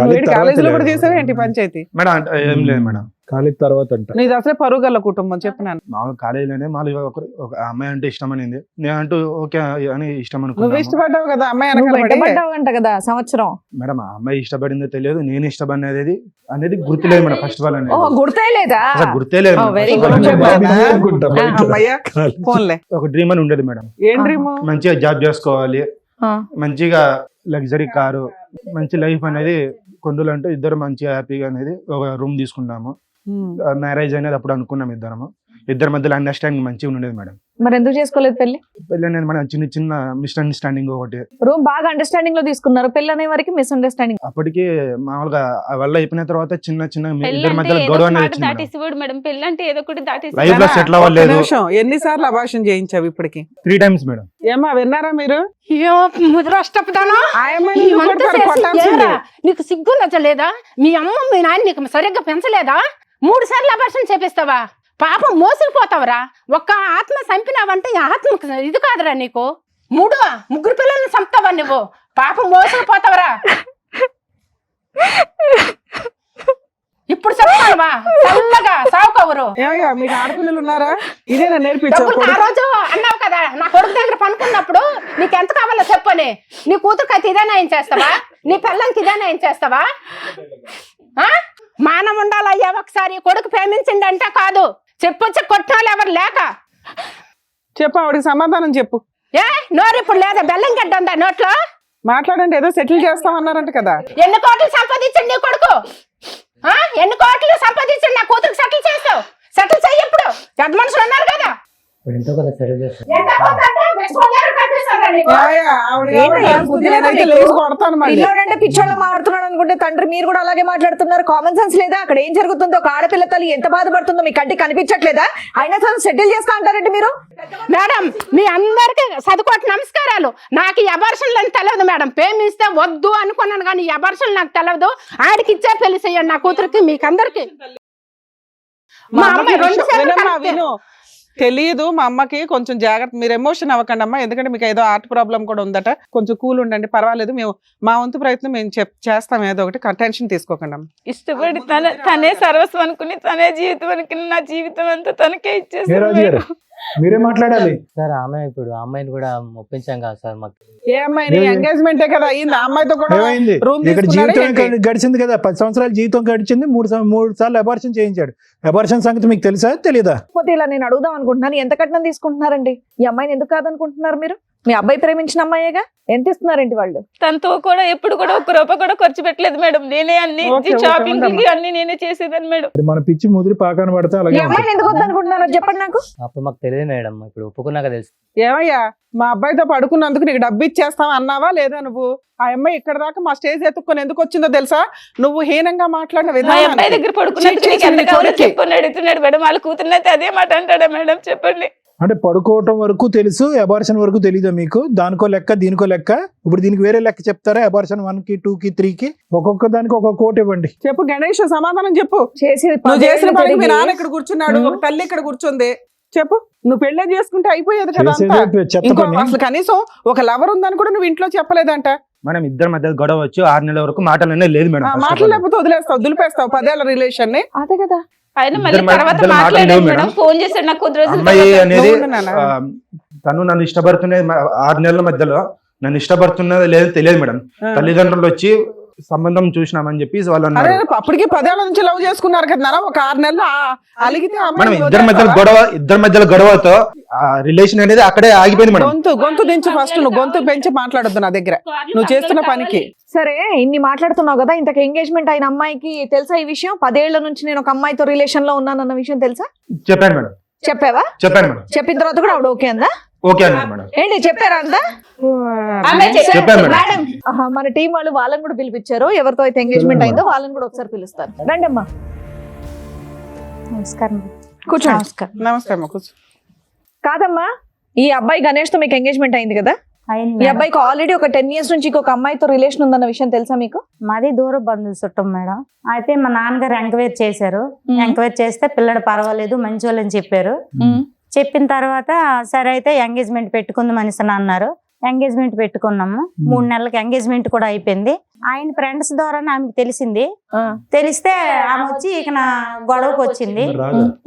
కాలేజీలో కూడా చేసావు ఏంటి పంచాయతీ? మేడం ఏం లేదు మేడం. కాలేజ్ తర్వాత అంట. నీది అసలే పరుగల్ల కుటుంబం చెప్పినాను. మామూలు కాలేజీలోనే మామూలుగా ఒక అమ్మాయి అంటే ఇష్టం అనింది, నేనంటూ ఓకే అని ఇష్టం నువ్వు అనుకున్నాను. ఇష్టపడ్డావు కదా అమ్మాయి నువ్వు వెనకాల పడి. వెంటబడ్డావంట కదా సంవత్సరం. మేడం ఆ అమ్మాయి ఇష్టపడిందో తెలియదు, నేను ఇష్టపడినది అనేది గుర్తులేదు మేడం. ఫస్ట్ ఆల్ అనేది ఓహో, గుర్తే లేదా? అసలు గుర్తే లేదు madam. very First good. of all. చెప్పాను. అనుకుంటా బయట. అమ్మయ్య ఫోన్లే. ఒక డ్రీమ్ అని ఉండేది మేడం. ఏం డ్రీమ్? మంచిగా జాబ్ చేసుకోవాలి, ఆ, మంచిగా లగ్జరీ కారు, మంచి లైఫ్ అనేది కొండలంటూ ఇద్దరు మంచిగా హ్యాపీగా అనేది ఒక రూమ్ తీసుకున్నాము. మ్యారేజ్ అనేది అప్పుడు అనుకున్నాం ఇద్దరి మధ్యలో అండర్స్టాండింగ్ మంచిగా ఉండేది మేడం. మరి ఎందుకు చేసుకోలేదు పెళ్లి? పెళ్ళి అనేది మనం చిన్న మిస్అండర్స్టాండింగ్ ఒకటి. రూమ్ బాగా అండర్స్టాండింగ్ లో తీసుకున్నారు, పెళ్లి అనే వరకు మిస్అండర్స్టాండింగ్. అప్పటికి మామూలుగా ఆ వల్ల అయిపోయిన తర్వాత చిన్న పెళ్ళి ఇద్దరి అంటే మధ్యలో ఏదో గొడవ ఒక అనేది మాట వచ్చింది మేడం. దాటేసేవాడు మేడం. పెళ్ళి అంటే ఏదో ఒకటి దాటేసి లైఫ్ లో సెటిల్ అవ్వలేదు. ఎన్నిసార్లు అభాషణ చేయించావు ఇప్పటికి? 3 times మేడం. ఏమా విన్నారా మీరు? ముద్రష్టపదానా ఆయమ్మని నువ్వు కూడా కొట్టాల్సిందే. నీకు సిగ్గు నచ్చలేదా? మీ అమ్మ మీ నాన్న నీకు సరిగ్గా పెంచలేదా? 3 సార్లు అభాషణ చేపిస్తావా? పాపం మోసుకుపోతావరా? ఒక్క ఆత్మ చంపినావంటే ఈ ఆత్మకు ఇది కాదురా నీకు. 3 పిల్లల్ని చంపుతావా నువ్వు? పాపం మోసుకుపోతావరా? ఇప్పుడు చెప్తావా? చల్లగా సావుకవరు. ఏమయ్యా మీకు ఆడపిల్లలు ఉన్నారా? ఇదేనా డబ్బులు ఆ నేర్పించావు? రోజు అన్నావు కదా, నా కొడుకు దగ్గర పనుకున్నప్పుడు నీకు ఎంత కావాలో చెప్పని. నీ కూతురుకి అయితే ఇదే నయం చేస్తావా? నీ పిల్లలకి ఇదే నయం చేస్తావా? మానం ఉండాలయ్యా. ఒకసారి కొడుకు ప్రేమించిందంటే కాదు, చెప్పొచ్చి కొట్టాలి ఎవరు లేక. చెప్పు, ఆవిడకి సమాధానం చెప్పు. ఏ నోరు ఇప్పుడు లేదా? బెల్లం గడ్డ ఉందా నోట్లో? మాట్లాడండి, ఏదో సెటిల్ చేస్తామన్నారంట కదా. ఎన్ని కోట్లు సంపాదించండి నీ కొడుకు? ఎన్ని కోట్లు సంపాదించండి నా కూతురికి సెటిల్ చేస్తావు? సెటిల్ చెయ్యి. ఇప్పుడు పెద్ద మనుషులు ఉన్నారు కదా. ఎంత పోతుందంటే best one year కనిపిస్తుందా నీకు? ఏమయ్యా, నేనైతే లేచి కొడతాను మళ్ళీ. పిల్లోడంటే పిచ్చోళ్ళ మాట్లాడుతున్నాడు అనుకుంటే తండ్రి మీరు కూడా అలాగే మాట్లాడుతున్నారు. కామన్ సెన్స్ లేదా? అక్కడ ఏం జరుగుతుందో, ఒక ఆడపిల్ల తల్లి ఎంత బాధపడుతుందో మీ కంటికి కనిపించట్లేదా? అయినా సరే సెటిల్ చేస్తా అంటారంటే మీరు. మేడం మీ అందరికి చదువుకోటి నమస్కారాలు. నాకు ఈ అబార్షన్లు అని తెలియదు మేడం. ప్రేమిస్తే వద్దు అనుకున్నాను కానీ ఈ అబార్షన్లు నాకు తెలియదు. ఆడికి ఇచ్చే పెళ్లి చేయండి నా కూతురికి, మీకు అందరికి. మా అమ్మాయి 2 సార్లు వినమ్మా, కరెక్టే. విను. తెలియదు మా అమ్మకి, కొంచెం జాగ్రత్త, మీరు ఎమోషన్ అవ్వకండి అమ్మా, ఎందుకంటే మీకు ఏదో హార్ట్ ప్రాబ్లం కూడా ఉందట, కొంచెం కూల్ ఉండండి, పర్వాలేదు, మేము మా వంతు ప్రయత్నం మేము చేస్తాం, ఏదో ఒకటి టెన్షన్ తీసుకోకండి అమ్మా. ఇష్టపడి తనే సర్వస్వం అనుకుని, తనే జీవితం అనుకుని, నా జీవితం అంతా తనకే ఏ ఇచ్చేసాను రాజు గారు మేడం. మీరే మాట్లాడాలి. సార్ ఆమె ఇప్పుడు అమ్మాయిని కూడా ఒప్పించాం కదా సార్ మాకు. ఏ అమ్మాయిని? ఎంగేజ్మెంటే కదా అయింది, ఆ అమ్మాయితో కూడా ఏమైంది? రూమ్ ఇక్కడ తీసుకున్నాడా జీవితం ఏంటి? గడిచింది కదా, 10 సంవత్సరాల జీవితం గడిచింది, మూడు సార్లు అబార్షన్ చేయించాడు. అబార్షన్ సంగతి మీకు తెలుసా తెలీదా? కాకపోతే ఇలా నేను అడుగుదాం అనుకుంటున్నాను, ఎంత కట్నం తీసుకుంటున్నారండి? ఈ అమ్మాయిని ఎందుకు కాదనుకుంటున్నారు మీరు? మీ అబ్బాయి ప్రేమించిన అమ్మాయేగా, ఎంత ఇస్తున్నారండి వాళ్ళు? తనతో కూడా ఎప్పుడు కూడా 1 రూపాయి కూడా ఖర్చు పెట్టలేదు మేడం. నేనే అన్ని ఓకే, ఓకే, షాపింగ్ ఉండమ్మా. అన్ని నేనే చేసేదాన్ని మేడం. అది మన పిచ్చి ముదిరి పాకాన పడితే ఈ అలాగే అమ్మాయిని ఎందుకు వద్దనుకుంటున్నారో చెప్పండి నాకు. అప్పుడు మాకు తెలియదు మేడం, ఇప్పుడు ఒప్పుకున్నాక తెలుసు. ఏమయ్యా, మా అబ్బాయితో పడుకున్నందుకు నీకు డబ్బు ఇచ్చేస్తావా అన్నావా లేదా నువ్వు? ఆ అమ్మాయి ఇక్కడ దాకా మా స్టేజ్ ఎత్తుక్కొని ఎందుకు వచ్చిందో తెలుసా? నువ్వు హీనంగా మాట్లాడిన మా విధానం. అబ్బాయి దగ్గర పడుకున్నప్పుడు నీకు ఎంత కావాలో చెప్పని అడుగుతున్నాడు మేడం. వాళ్ళ కూతురునైతే అదే మాట అంటాడా మేడం? చెప్పండి. అంటే పడుకోవటం వరకు తెలుసు, అబార్షన్ వరకు తెలీదా మీకు? దానికో లెక్క దీనికో లెక్క. ఇప్పుడు దీనికి వేరే లెక్క చెప్తారా? అబార్షన్ 1కి 2కి 3కి ఒక్కొక్క దానికి ఒక్కొక్క కోట్ ఇవ్వండి. చెప్పు గణేష్, సమాధానం చెప్పు. చేసి నువ్వు చేసిన పనికి మీ నాన్న ఇక్కడ కూర్చున్నాడు, ఒక తల్లి ఇక్కడ కూర్చుంది. చెప్పు, నువ్వు పెళ్ళే చేసుకుంటే అయిపోయేది కదా అంతా. చేసేదే చెత్త ఇంకో పని. అసలు కనీసం ఒక లవర్ ఉందని కూడా నువ్వు ఇంట్లో చెప్పలేదంట. మనం ఇద్దరి మధ్య గొడవ వచ్చి 6 నెలల వరకు మాటలనే లేదు మేడం. మాటలు లేకపోతే వదిలేస్తావు, దులిపేస్తావు 10 ఏళ్ల రిలేషన్ ని. అదే కదా. ఆయన మళ్ళీ ఇద్దరు తర్వాత ఇద్దరు మాటలు మాట్లాడాడు లేవు మేడం. మేడం. ఫోన్ చేశాడు నాకు కొద్ది రోజుల అమ్మాయి తర్వాత. అనేది నువ్వు నాన్న. తను నన్ను ఇష్టపడుతున్నది 6 నెలల మధ్యలో నన్ను ఇష్టపడుతున్నది లేదు తెలియదు మేడం. తల్లిదండ్రులు వచ్చి సంబంధం చూసినామని చెప్పి వాళ్ళు అరే అన్నారు. అప్పటికి 10 ఏళ్ల నుంచి లవ్ చేసుకున్నారు కదా నాన్న, ఒక 6 నెలలు అలిగితే మనం అమ్మాయిని ఇద్దరి మధ్యలో గొడవతో రిలేషన్ అనేది అక్కడే ఆగిపోయింది మేడం. గొంతు దించు ఫస్ట్, నువ్వు గొంతు పెంచి మాట్లాడొద్దు నా దగ్గర, నువ్వు చేస్తున్న పనికి. సరే, ఇన్ని మాట్లాడుతున్నావు కదా, ఇంతకు ఎంగేజ్మెంట్ అయిన అమ్మాయికి తెలుసా ఈ విషయం? 10 ఏళ్ల నుంచి నేను ఒక అమ్మాయితో రిలేషన్ లో ఉన్నానన్న విషయం తెలుసా? చెప్పాను మేడం. చెప్పావా? చెప్పాను మేడం. చెప్పిన తర్వాత కూడా ఆవిడ ఓకే అందా? ఓకే అన్నారు మేడం. ఏంటి చెప్పారా అంతా? చెప్పాను మేడం. మేడం, మన టీం వాళ్ళు వాళ్ళని కూడా పిలిపించారు. ఎవరితో అయితే ఎంగేజ్మెంట్ అయిందో వాళ్ళని కూడా ఒకసారి పిలుస్తారు. రండి అమ్మా, నమస్కారం. కూర్చోండి. నమస్కారం. నమస్తే అమ్మ, కూర్చో. కాదమ్మా, ఈ అబ్బాయి గణేష్ తో మీకు ఎంగేజ్మెంట్ అయింది కదా? అయింది ఈ మేడం. అబ్బాయికి ఆల్రెడీ ఒక 10 years నుంచి ఇంకొక అమ్మాయితో రిలేషన్ ఉందన్న విషయం తెలుసా మీకు? మాది దూర బంధువు చుట్టం మేడం. అయితే మా నాన్నగారు ఎంక్వైరీ చేశారు. ఎంక్వైరీ చేస్తే పిల్లడు పర్వాలేదు, మంచోళ్ళని చెప్పారు. చెప్పిన తర్వాత సరే అయితే ఎంగేజ్మెంట్ పెట్టుకుందాం అనేసి అన్నారు. ఎంగేజ్మెంట్ పెట్టుకున్నాము. 3 నెలలకి ఎంగేజ్మెంట్ కూడా అయిపోయింది. ఆయన ఫ్రెండ్స్ ద్వారా ఆమెకు తెలిసింది. తెలిస్తే ఆమె వచ్చి ఇక నా గొడవకు వచ్చింది.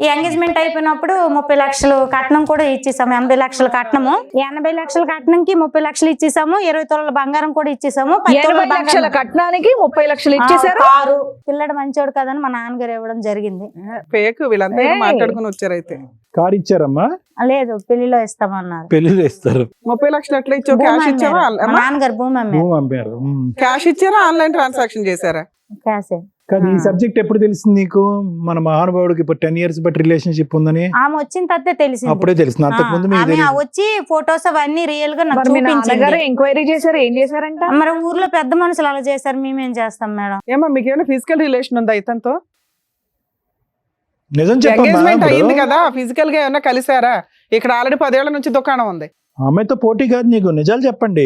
ఈ ఎంగేజ్మెంట్ అయిపోయినప్పుడు 30 లక్షలు కట్నం కూడా ఇచ్చేసాము. 80 లక్షల కట్నము, 80 లక్షల కట్నంకి 30 లక్షలు ఇచ్చేసాము. 20 తులాల బంగారం కూడా ఇచ్చేసాము. 80 లక్షల కట్నానికి 30 లక్షలు ఇచ్చేసారు. కారు, పిల్లడు మంచోడు కదని మా నాన్నగారు ఇవ్వడం జరిగింది. ఫేక్, వీళ్ళంతా ఏదో మాట్లాడుకుని వచ్చారు. అయితే కారు ఇచ్చారమ్మా? లేదు, పెళ్లిలో ఇస్తామన్నారు. పెళ్లిలో ఇస్తారు. 30 లక్షలు ఎట్లా ఇచ్చావు? భూమి క్యాష్ ఇచ్చావా? అమ్మారు. మా నాన్నగారు భూమి అమ్మారు. భూమి అమ్మారు. క్యాష్ ఇచ్చారా, ఆన్లైన్ ట్రాన్సాక్షన్ చేశారా? క్యాషే. కానీ ఈ సబ్జెక్ట్ ఎప్పుడు తెలిసింది నీకు? మన మహానుభావుడికి ఇప్పుడు 10 years బట్టి రిలేషన్షిప్ ఉందని ఆమె వచ్చిన తర్వాత తెలిసింది. అప్పుడే తెలిసింది. అంతకు ముందు మీకు ఆమె తెలియదు. వచ్చి ఫొటోస్ అవన్నీ రియల్ గా నాకు మరి మీ నాన్నగారు చూపించింది. ఎంక్వైరీ చేశారు, ఏం చేశారంట? మరి ఊర్లో పెద్ద మనుషులు అలా చేశారు, మేమేం చేస్తాం మేడం? ఏమో మీకు ఏమైనా ఫిజికల్ రిలేషన్ ఉందా ఇతనితో? నిజం చెప్పమ్మా. ఎంగేజ్మెంట్ అయింది ఇప్పుడు కదా, ఫిజికల్ గా ఏమైనా కలిసారా? ఇక్కడ ఆల్రెడీ 10 ఏళ్ల నుంచి దుకాణం ఉంది. అమ్మాయితో పోటీ కాదు నీకు, నిజాలు చెప్పండి.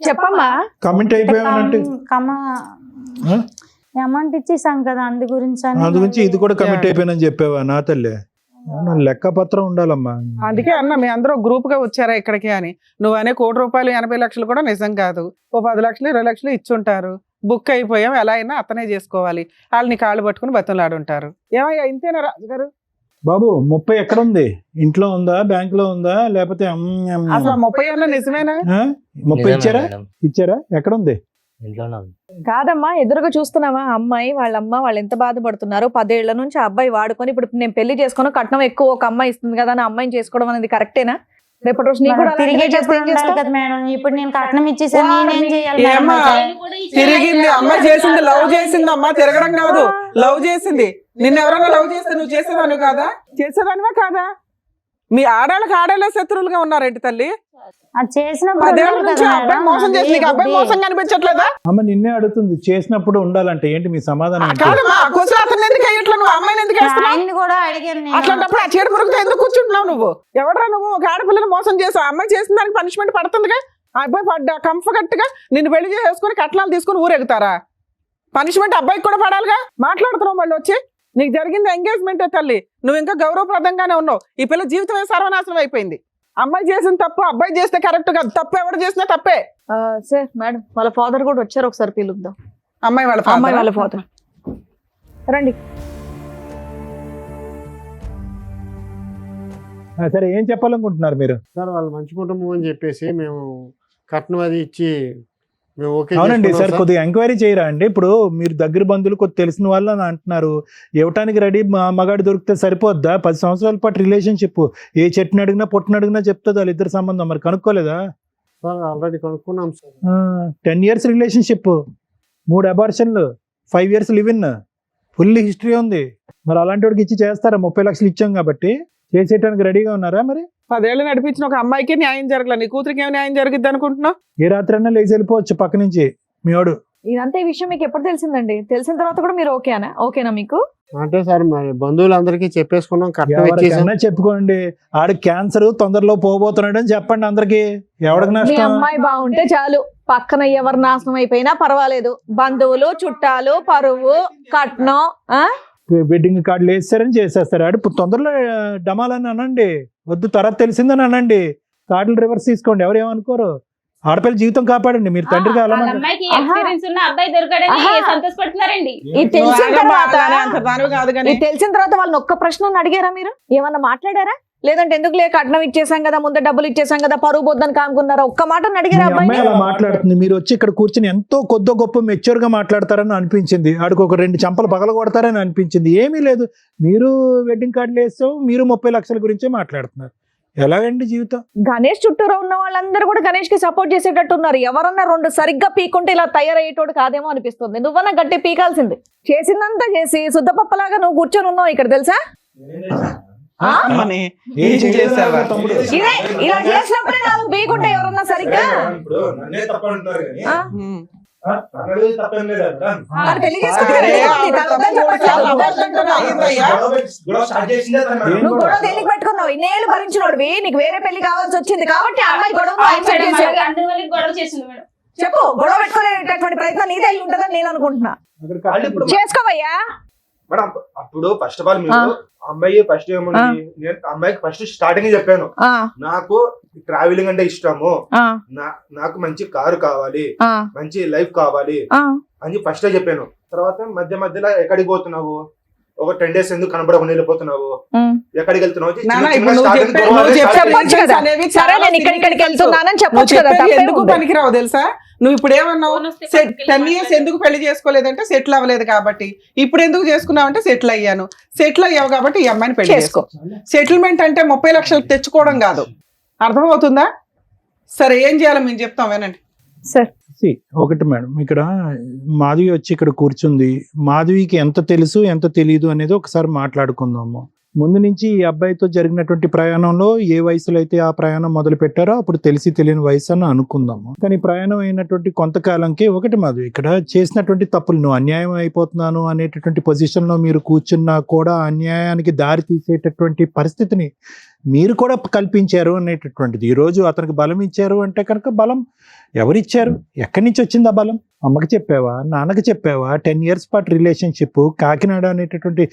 చెప్పమ్మా. కమెంట్ అయిపోయామనంటే అమౌంట్ ఇచ్చేసాం కదా, అందు గురించి అని. అందు గురించి ఇది కూడా కమిట్ అయిపోయానని చెప్పావా? నా తల్లి, లెక్క పత్రం ఉండాలమ్మా. అందుకే అన్న మీ అందరూ గ్రూప్ గా వచ్చారా ఇక్కడికి అని. నువ్వు అనే ₹1,00,00,000 80 లక్షలు కూడా నిజం కాదు. ఓ 10 లక్షలు 20 లక్షలు ఇచ్చుంటారు. బుక్ అయిపోయాం, ఎలా అయినా అతనే చేసుకోవాలి. వాళ్ళని కాళ్ళు పట్టుకుని బతులాడుంటారు. ఏమయ్యా ఇంతేనా రాజుగారు? బాబు 30 ఎక్కడ ఉంది? ఇంట్లో ఉందా, బ్యాంక్ లో ఉందా, లేకపోతే అసలు 30 అన్న నిజమేనా? 30 ఇచ్చారా? మేడం, ఇచ్చారా? ఎక్కడ ఉంది? ఇంట్లోనే ఉంది. కాదమ్మా, ఎదురుగా చూస్తున్నావా అమ్మాయి వాళ్ళ అమ్మ వాళ్ళు ఎంత బాధపడుతున్నారు? 10 ఏళ్ల నుంచి ఆ అబ్బాయి వాడుకొని ఇప్పుడు నేను పెళ్లి చేసుకుని కట్నం ఎక్కువ ఒక అమ్మాయి ఇస్తుంది కదా అని అమ్మాయిని చేసుకోవడం అనేది కరెక్టేనా? రేపటి రోజు నీకు కూడా అలాంటిదే తిరిగేటప్పుడు చేస్తే ఏం ఉండాలి చేస్తావు? కదా మేడం. ఇప్పుడు నేను కట్నం ఇచ్చేసాను, నేనేం చేయాలి మేడం? ఏమ్మా తిరిగింది? అమ్మ చేసింది, లవ్ చేసింది. అమ్మ తిరగడం కాదు, లవ్ చేసింది. నిన్ను ఎవరైనా లవ్ చేస్తే నువ్వు చేసేదాన్ని కాదా? చేసేదానివా కాదా? మీ ఆడాళ్ళకి ఆడాళ్ళ శత్రువులుగా ఉన్నారేంటి తల్లి? అది చేసినప్పుడు 10 ఏళ్ల ఉండాలి నుంచి కదా ఆ అబ్బాయి మేడం. మోసం చేసి నీకు అబ్బాయి అది మోసం కనిపించట్లేదా? అమ్మ నిన్నే అడుగుతుంది, చేసినప్పుడు ఉండాలంటే ఏంటి మీ సమాధానం ఏంటి? కాదమ్మా, కుసలు అతను ఎందుకు అయ్యట్లా, నువ్వు అమ్మాయిని ఎందుకు వేస్తున్నావు? ఆయన్ని కూడా అడిగాను నేను. అట్లాంటప్పుడు ఆ చీడ పురుగుతో ఎందుకు కూర్చుంటున్నావు నువ్వు? ఎవడరా నువ్వు? ఒక ఆడపిల్లని మోసం చేసావు, అమ్మాయి చేసిన దానికి పనిష్మెంట్ పడుతుందిగా. ఆ అబ్బాయి కంఫర్ట్ గా నిన్ను పెళ్లి చేసుకుని కట్నాలు తీసుకుని ఊరెగుతారా? పనిష్మెంట్ అబ్బాయికి కూడా పడాలిగా. మాట్లాడుతున్నావు మళ్ళీ వచ్చి నీకు జరిగింది ఎంగేజ్మెంటే తల్లి, నువ్వు ఇంకా గౌరవప్రదంగానే ఉన్నావు. ఈ పిల్ల జీవితమే సర్వనాశనం అయిపోయింది. అమ్మాయి చేసిన తప్పు అబ్బాయి చేస్తే కరెక్ట్ కాదు, తప్పు ఎవరు చేసినా తప్పే. సార్ మేడం వాళ్ళ ఫాదర్ కూడా వచ్చారు, ఒకసారి పిలుద్దాం. అమ్మాయి వాళ్ళ అమ్మాయి వాళ్ళ father. ఫాదర్ రండి. సరే ఏం చెప్పాలనుకుంటున్నారు మీరు? సార్ వాళ్ళు మంచి కుటుంబం అని చెప్పేసి మేము కట్నం అది ఇచ్చి మేము ఓకే అవునండి చేసుకున్నాం సార్, సార్. కొద్దిగా ఎంక్వైరీ చేయరా అండి. ఇప్పుడు మీరు దగ్గర బంధువులు కొద్ది తెలిసిన వాళ్ళు అని అంటున్నారు, ఇవ్వటానికి రెడీ మగాడు దొరికితే సరిపోద్దా? 10 సంవత్సరాల పాటు రిలేషన్షిప్, ఏ చెట్టుని అడిగినా పొట్టుని అడిగినా చెప్తుంది వాళ్ళిద్దరు సంబంధం. మరి కనుక్కోలేదా? సార్ ఆల్రెడీ కనుక్కున్నాం సార్. 10 years రిలేషన్షిప్, 3 అబార్షన్లు, 5 years live in, full history ఉంది. మరి అలాంటి వాడికి ఇచ్చి చేస్తారా? 30 లక్షలు ఇచ్చాం కాబట్టి చేసేయడానికి రెడీగా ఉన్నారా? మరి 10 ఏళ్ళు నడిపించిన ఒక అమ్మాయికి న్యాయం జరగలేదు, నీ కూతురికి ఏమి న్యాయం జరిగిద్ది అనుకుంటున్నావు? ఏ రాత్రి అయినా లేచి వెళ్ళిపోవచ్చు పక్క నుంచి మీ వాడు. ఇదంతా ఈ విషయం మీకు ఎప్పుడు తెలిసిందండి? తెలిసిన తర్వాత కూడా మీరు ఓకేనా మీకు? అంటే సార్ మరి బంధువులందరికీ చెప్పేసుకున్నాం, కట్నం ఇచ్చేసాం. ఎవరికైనా చెప్పుకోండి, ఆడు క్యాన్సర్ తొందరలో పోబోతున్నాడు అని చెప్పండి అందరికి. ఎవరికి మీ నష్టం? అమ్మాయి బాగుంటే చాలు, పక్కన ఎవరు నాశనం అయిపోయినా పర్వాలేదు. బంధువులు, చుట్టాలు, పరువు, కట్నం, వెడ్డింగ్ కార్డులు వేస్తారని చేసేస్తారు. ఆడు తొందరలో డమాలని అనండి, వద్దు తర్వాత తెలిసిందని అనండి, కార్డులు రివర్స్ తీసుకోండి, ఎవరు ఏమనుకోరు. ఆడపిల్ల జీవితం కాపాడండి, మీరు తండ్రి కావాలన్నా. అమ్మాయికి ఎక్స్పీరియన్స్ ఉన్న అబ్బాయి దొరకడని ఆహా. సంతోషపడుతున్నారండి. ఇది తెలిసిన తర్వాత అంత దానివి కాదు కానీ ఇది తెలిసిన తర్వాత వాళ్ళని ఒక్క ప్రశ్న అడిగారా మీరు? ఏమన్నా మాట్లాడారా? లేదంటే ఎందుకు లేక కట్నం ఇచ్చేసాం కదా, ముందే డబ్బులు ఇచ్చేసాం కదా, పరువు బొద్దని కానుకున్నారా? ఒక్క మాట అడిగారా మీ అమ్మాయి అబ్బాయిని? అలా మాట్లాడుతుంది, మీరు వచ్చి ఇక్కడ కూర్చొని ఎంతో కొద్ది గొప్ప మెచ్యూర్ గా మాట్లాడతారని అనిపించింది. ఆడికి ఒక 2 చంపలు పగల కొడతారని అనిపించింది. ఏమీ లేదు, మీరు వెడ్డింగ్ కార్డులు వేస్తాం, మీరు 30 లక్షల గురించే మాట్లాడుతున్నారు. ఎలాగండి జీవితం? గణేష్ చుట్టూరా ఉన్న వాళ్ళందరూ కూడా గణేష్ కి సపోర్ట్ చేసేటట్టు ఉన్నారు. ఎవరన్నా 2 సరిగ్గా పీకుంటే ఇలా తయారయ్యేటోడు కాదేమో అనిపిస్తుంది. నువ్వన్నా గట్టి పీకాల్సింది. చేసిందంతా చేసి శుద్ధపప్పలాగా నువ్వు కూర్చొని ఉన్నావు ఇక్కడ, తెలుసా? అమ్మని ఏం ఏం చేసావా? ఇదే ఇలా చేసినప్పుడే నాకు పీకుంటే ఎవరన్నా సరిగ్గా మరి పెళ్లి చేసుకుంటే అరే, వెళ్ళిపోతుంది. ఆవిడ తనొద్దని తప్పు చెప్పట్లేదు. అబద్ధంగా అయిందయ్యా. నువ్వు గొడవ దేనికి పెట్టుకున్నావు? ఇన్నేళ్ళు భరించినోడివి, నీకు వేరే పెళ్లి కావాల్సి వచ్చింది కాబట్టి ఆ అమ్మాయి గొడవ గొడవ చేసింది మేడం. చెప్పు. గొడవ పెట్టుకునేటటువంటి ప్రయత్నం నీదే అయి ఉంటుందని నేను అనుకుంటున్నా. చేసుకోవయ్యా. మేడం అప్పుడు ఫస్ట్ ఆఫ్ ఆల్ మీరు అమ్మాయి ఫస్ట్ ఏముంది, నేను అమ్మాయికి ఫస్ట్ స్టార్టింగ్ చెప్పాను, నాకు ట్రావెలింగ్ అంటే ఇష్టము, నాకు మంచి కారు కావాలి, మంచి లైఫ్ కావాలి అని ఫస్ట్ చెప్పాను. తర్వాత మధ్యలో ఎక్కడికి పోతున్నావు, ఒక 10 days ఎందుకు కనబడకుండా వెళ్ళిపోతున్నావు, ఎక్కడికి వెళ్తున్నావు, నాన్న, ఇప్పుడు నువ్వు చెప్పొచ్చు కదా. అనేవి సరే చాలా నేను ఇక్కడికి వెళ్తున్నానని నువ్వు చెప్పొచ్చు కదా. చెప్పేది తప్పే ఎందుకు ఉంది. పనికిరావు తెలుసా? నువ్వు ఇప్పుడు ఏమన్నావు? 10 years ఎందుకు పెళ్లి చేసుకోలేదంటే సెటిల్ అవ్వలేదు కాబట్టి. ఇప్పుడు ఎందుకు చేసుకున్నావు అంటే సెటిల్ అయ్యాను. సెటిల్ అయ్యావు కాబట్టి ఈ అమ్మాయిని పెళ్లి చేసుకో. సెటిల్మెంట్ అంటే 30 లక్షలు తెచ్చుకోవడం కాదు, అర్థమవుతుందా? సరే ఏం చేయాలో మేము చెప్తాం, వినండి. ఒకటి మేడం, ఇక్కడ మాధవి వచ్చి ఇక్కడ కూర్చుంది. మాధవికి ఎంత తెలుసు ఎంత తెలియదు అనేది ఒకసారి మాట్లాడుకుందాము. ముందు నుంచి ఈ అబ్బాయితో జరిగినటువంటి ప్రయాణంలో ఏ వయసులో అయితే ఆ ప్రయాణం మొదలు పెట్టారో అప్పుడు తెలిసి తెలియని వయసు అని అనుకుందాము. కానీ ప్రయాణం అయినటువంటి కొంతకాలంకే ఒకటి మాధవి ఇక్కడ చేసినటువంటి తప్పులు, నువ్వు అన్యాయం అయిపోతున్నాను అనేటటువంటి పొజిషన్ లో మీరు కూర్చున్నా కూడా అన్యాయానికి దారి తీసేటటువంటి పరిస్థితిని మీరు కూడా కల్పించారు అనేటటువంటిది. ఈరోజు అతనికి బలం ఇచ్చారు అంటే కనుక బలం ఎవరిచ్చారు? ఎక్కడి నుంచి వచ్చింది ఆ బలం? అమ్మకి చెప్పావా, నాన్నకి చెప్పావా? 10 years పాటు రిలేషన్షిప్, కాకినాడ అనేటటువంటి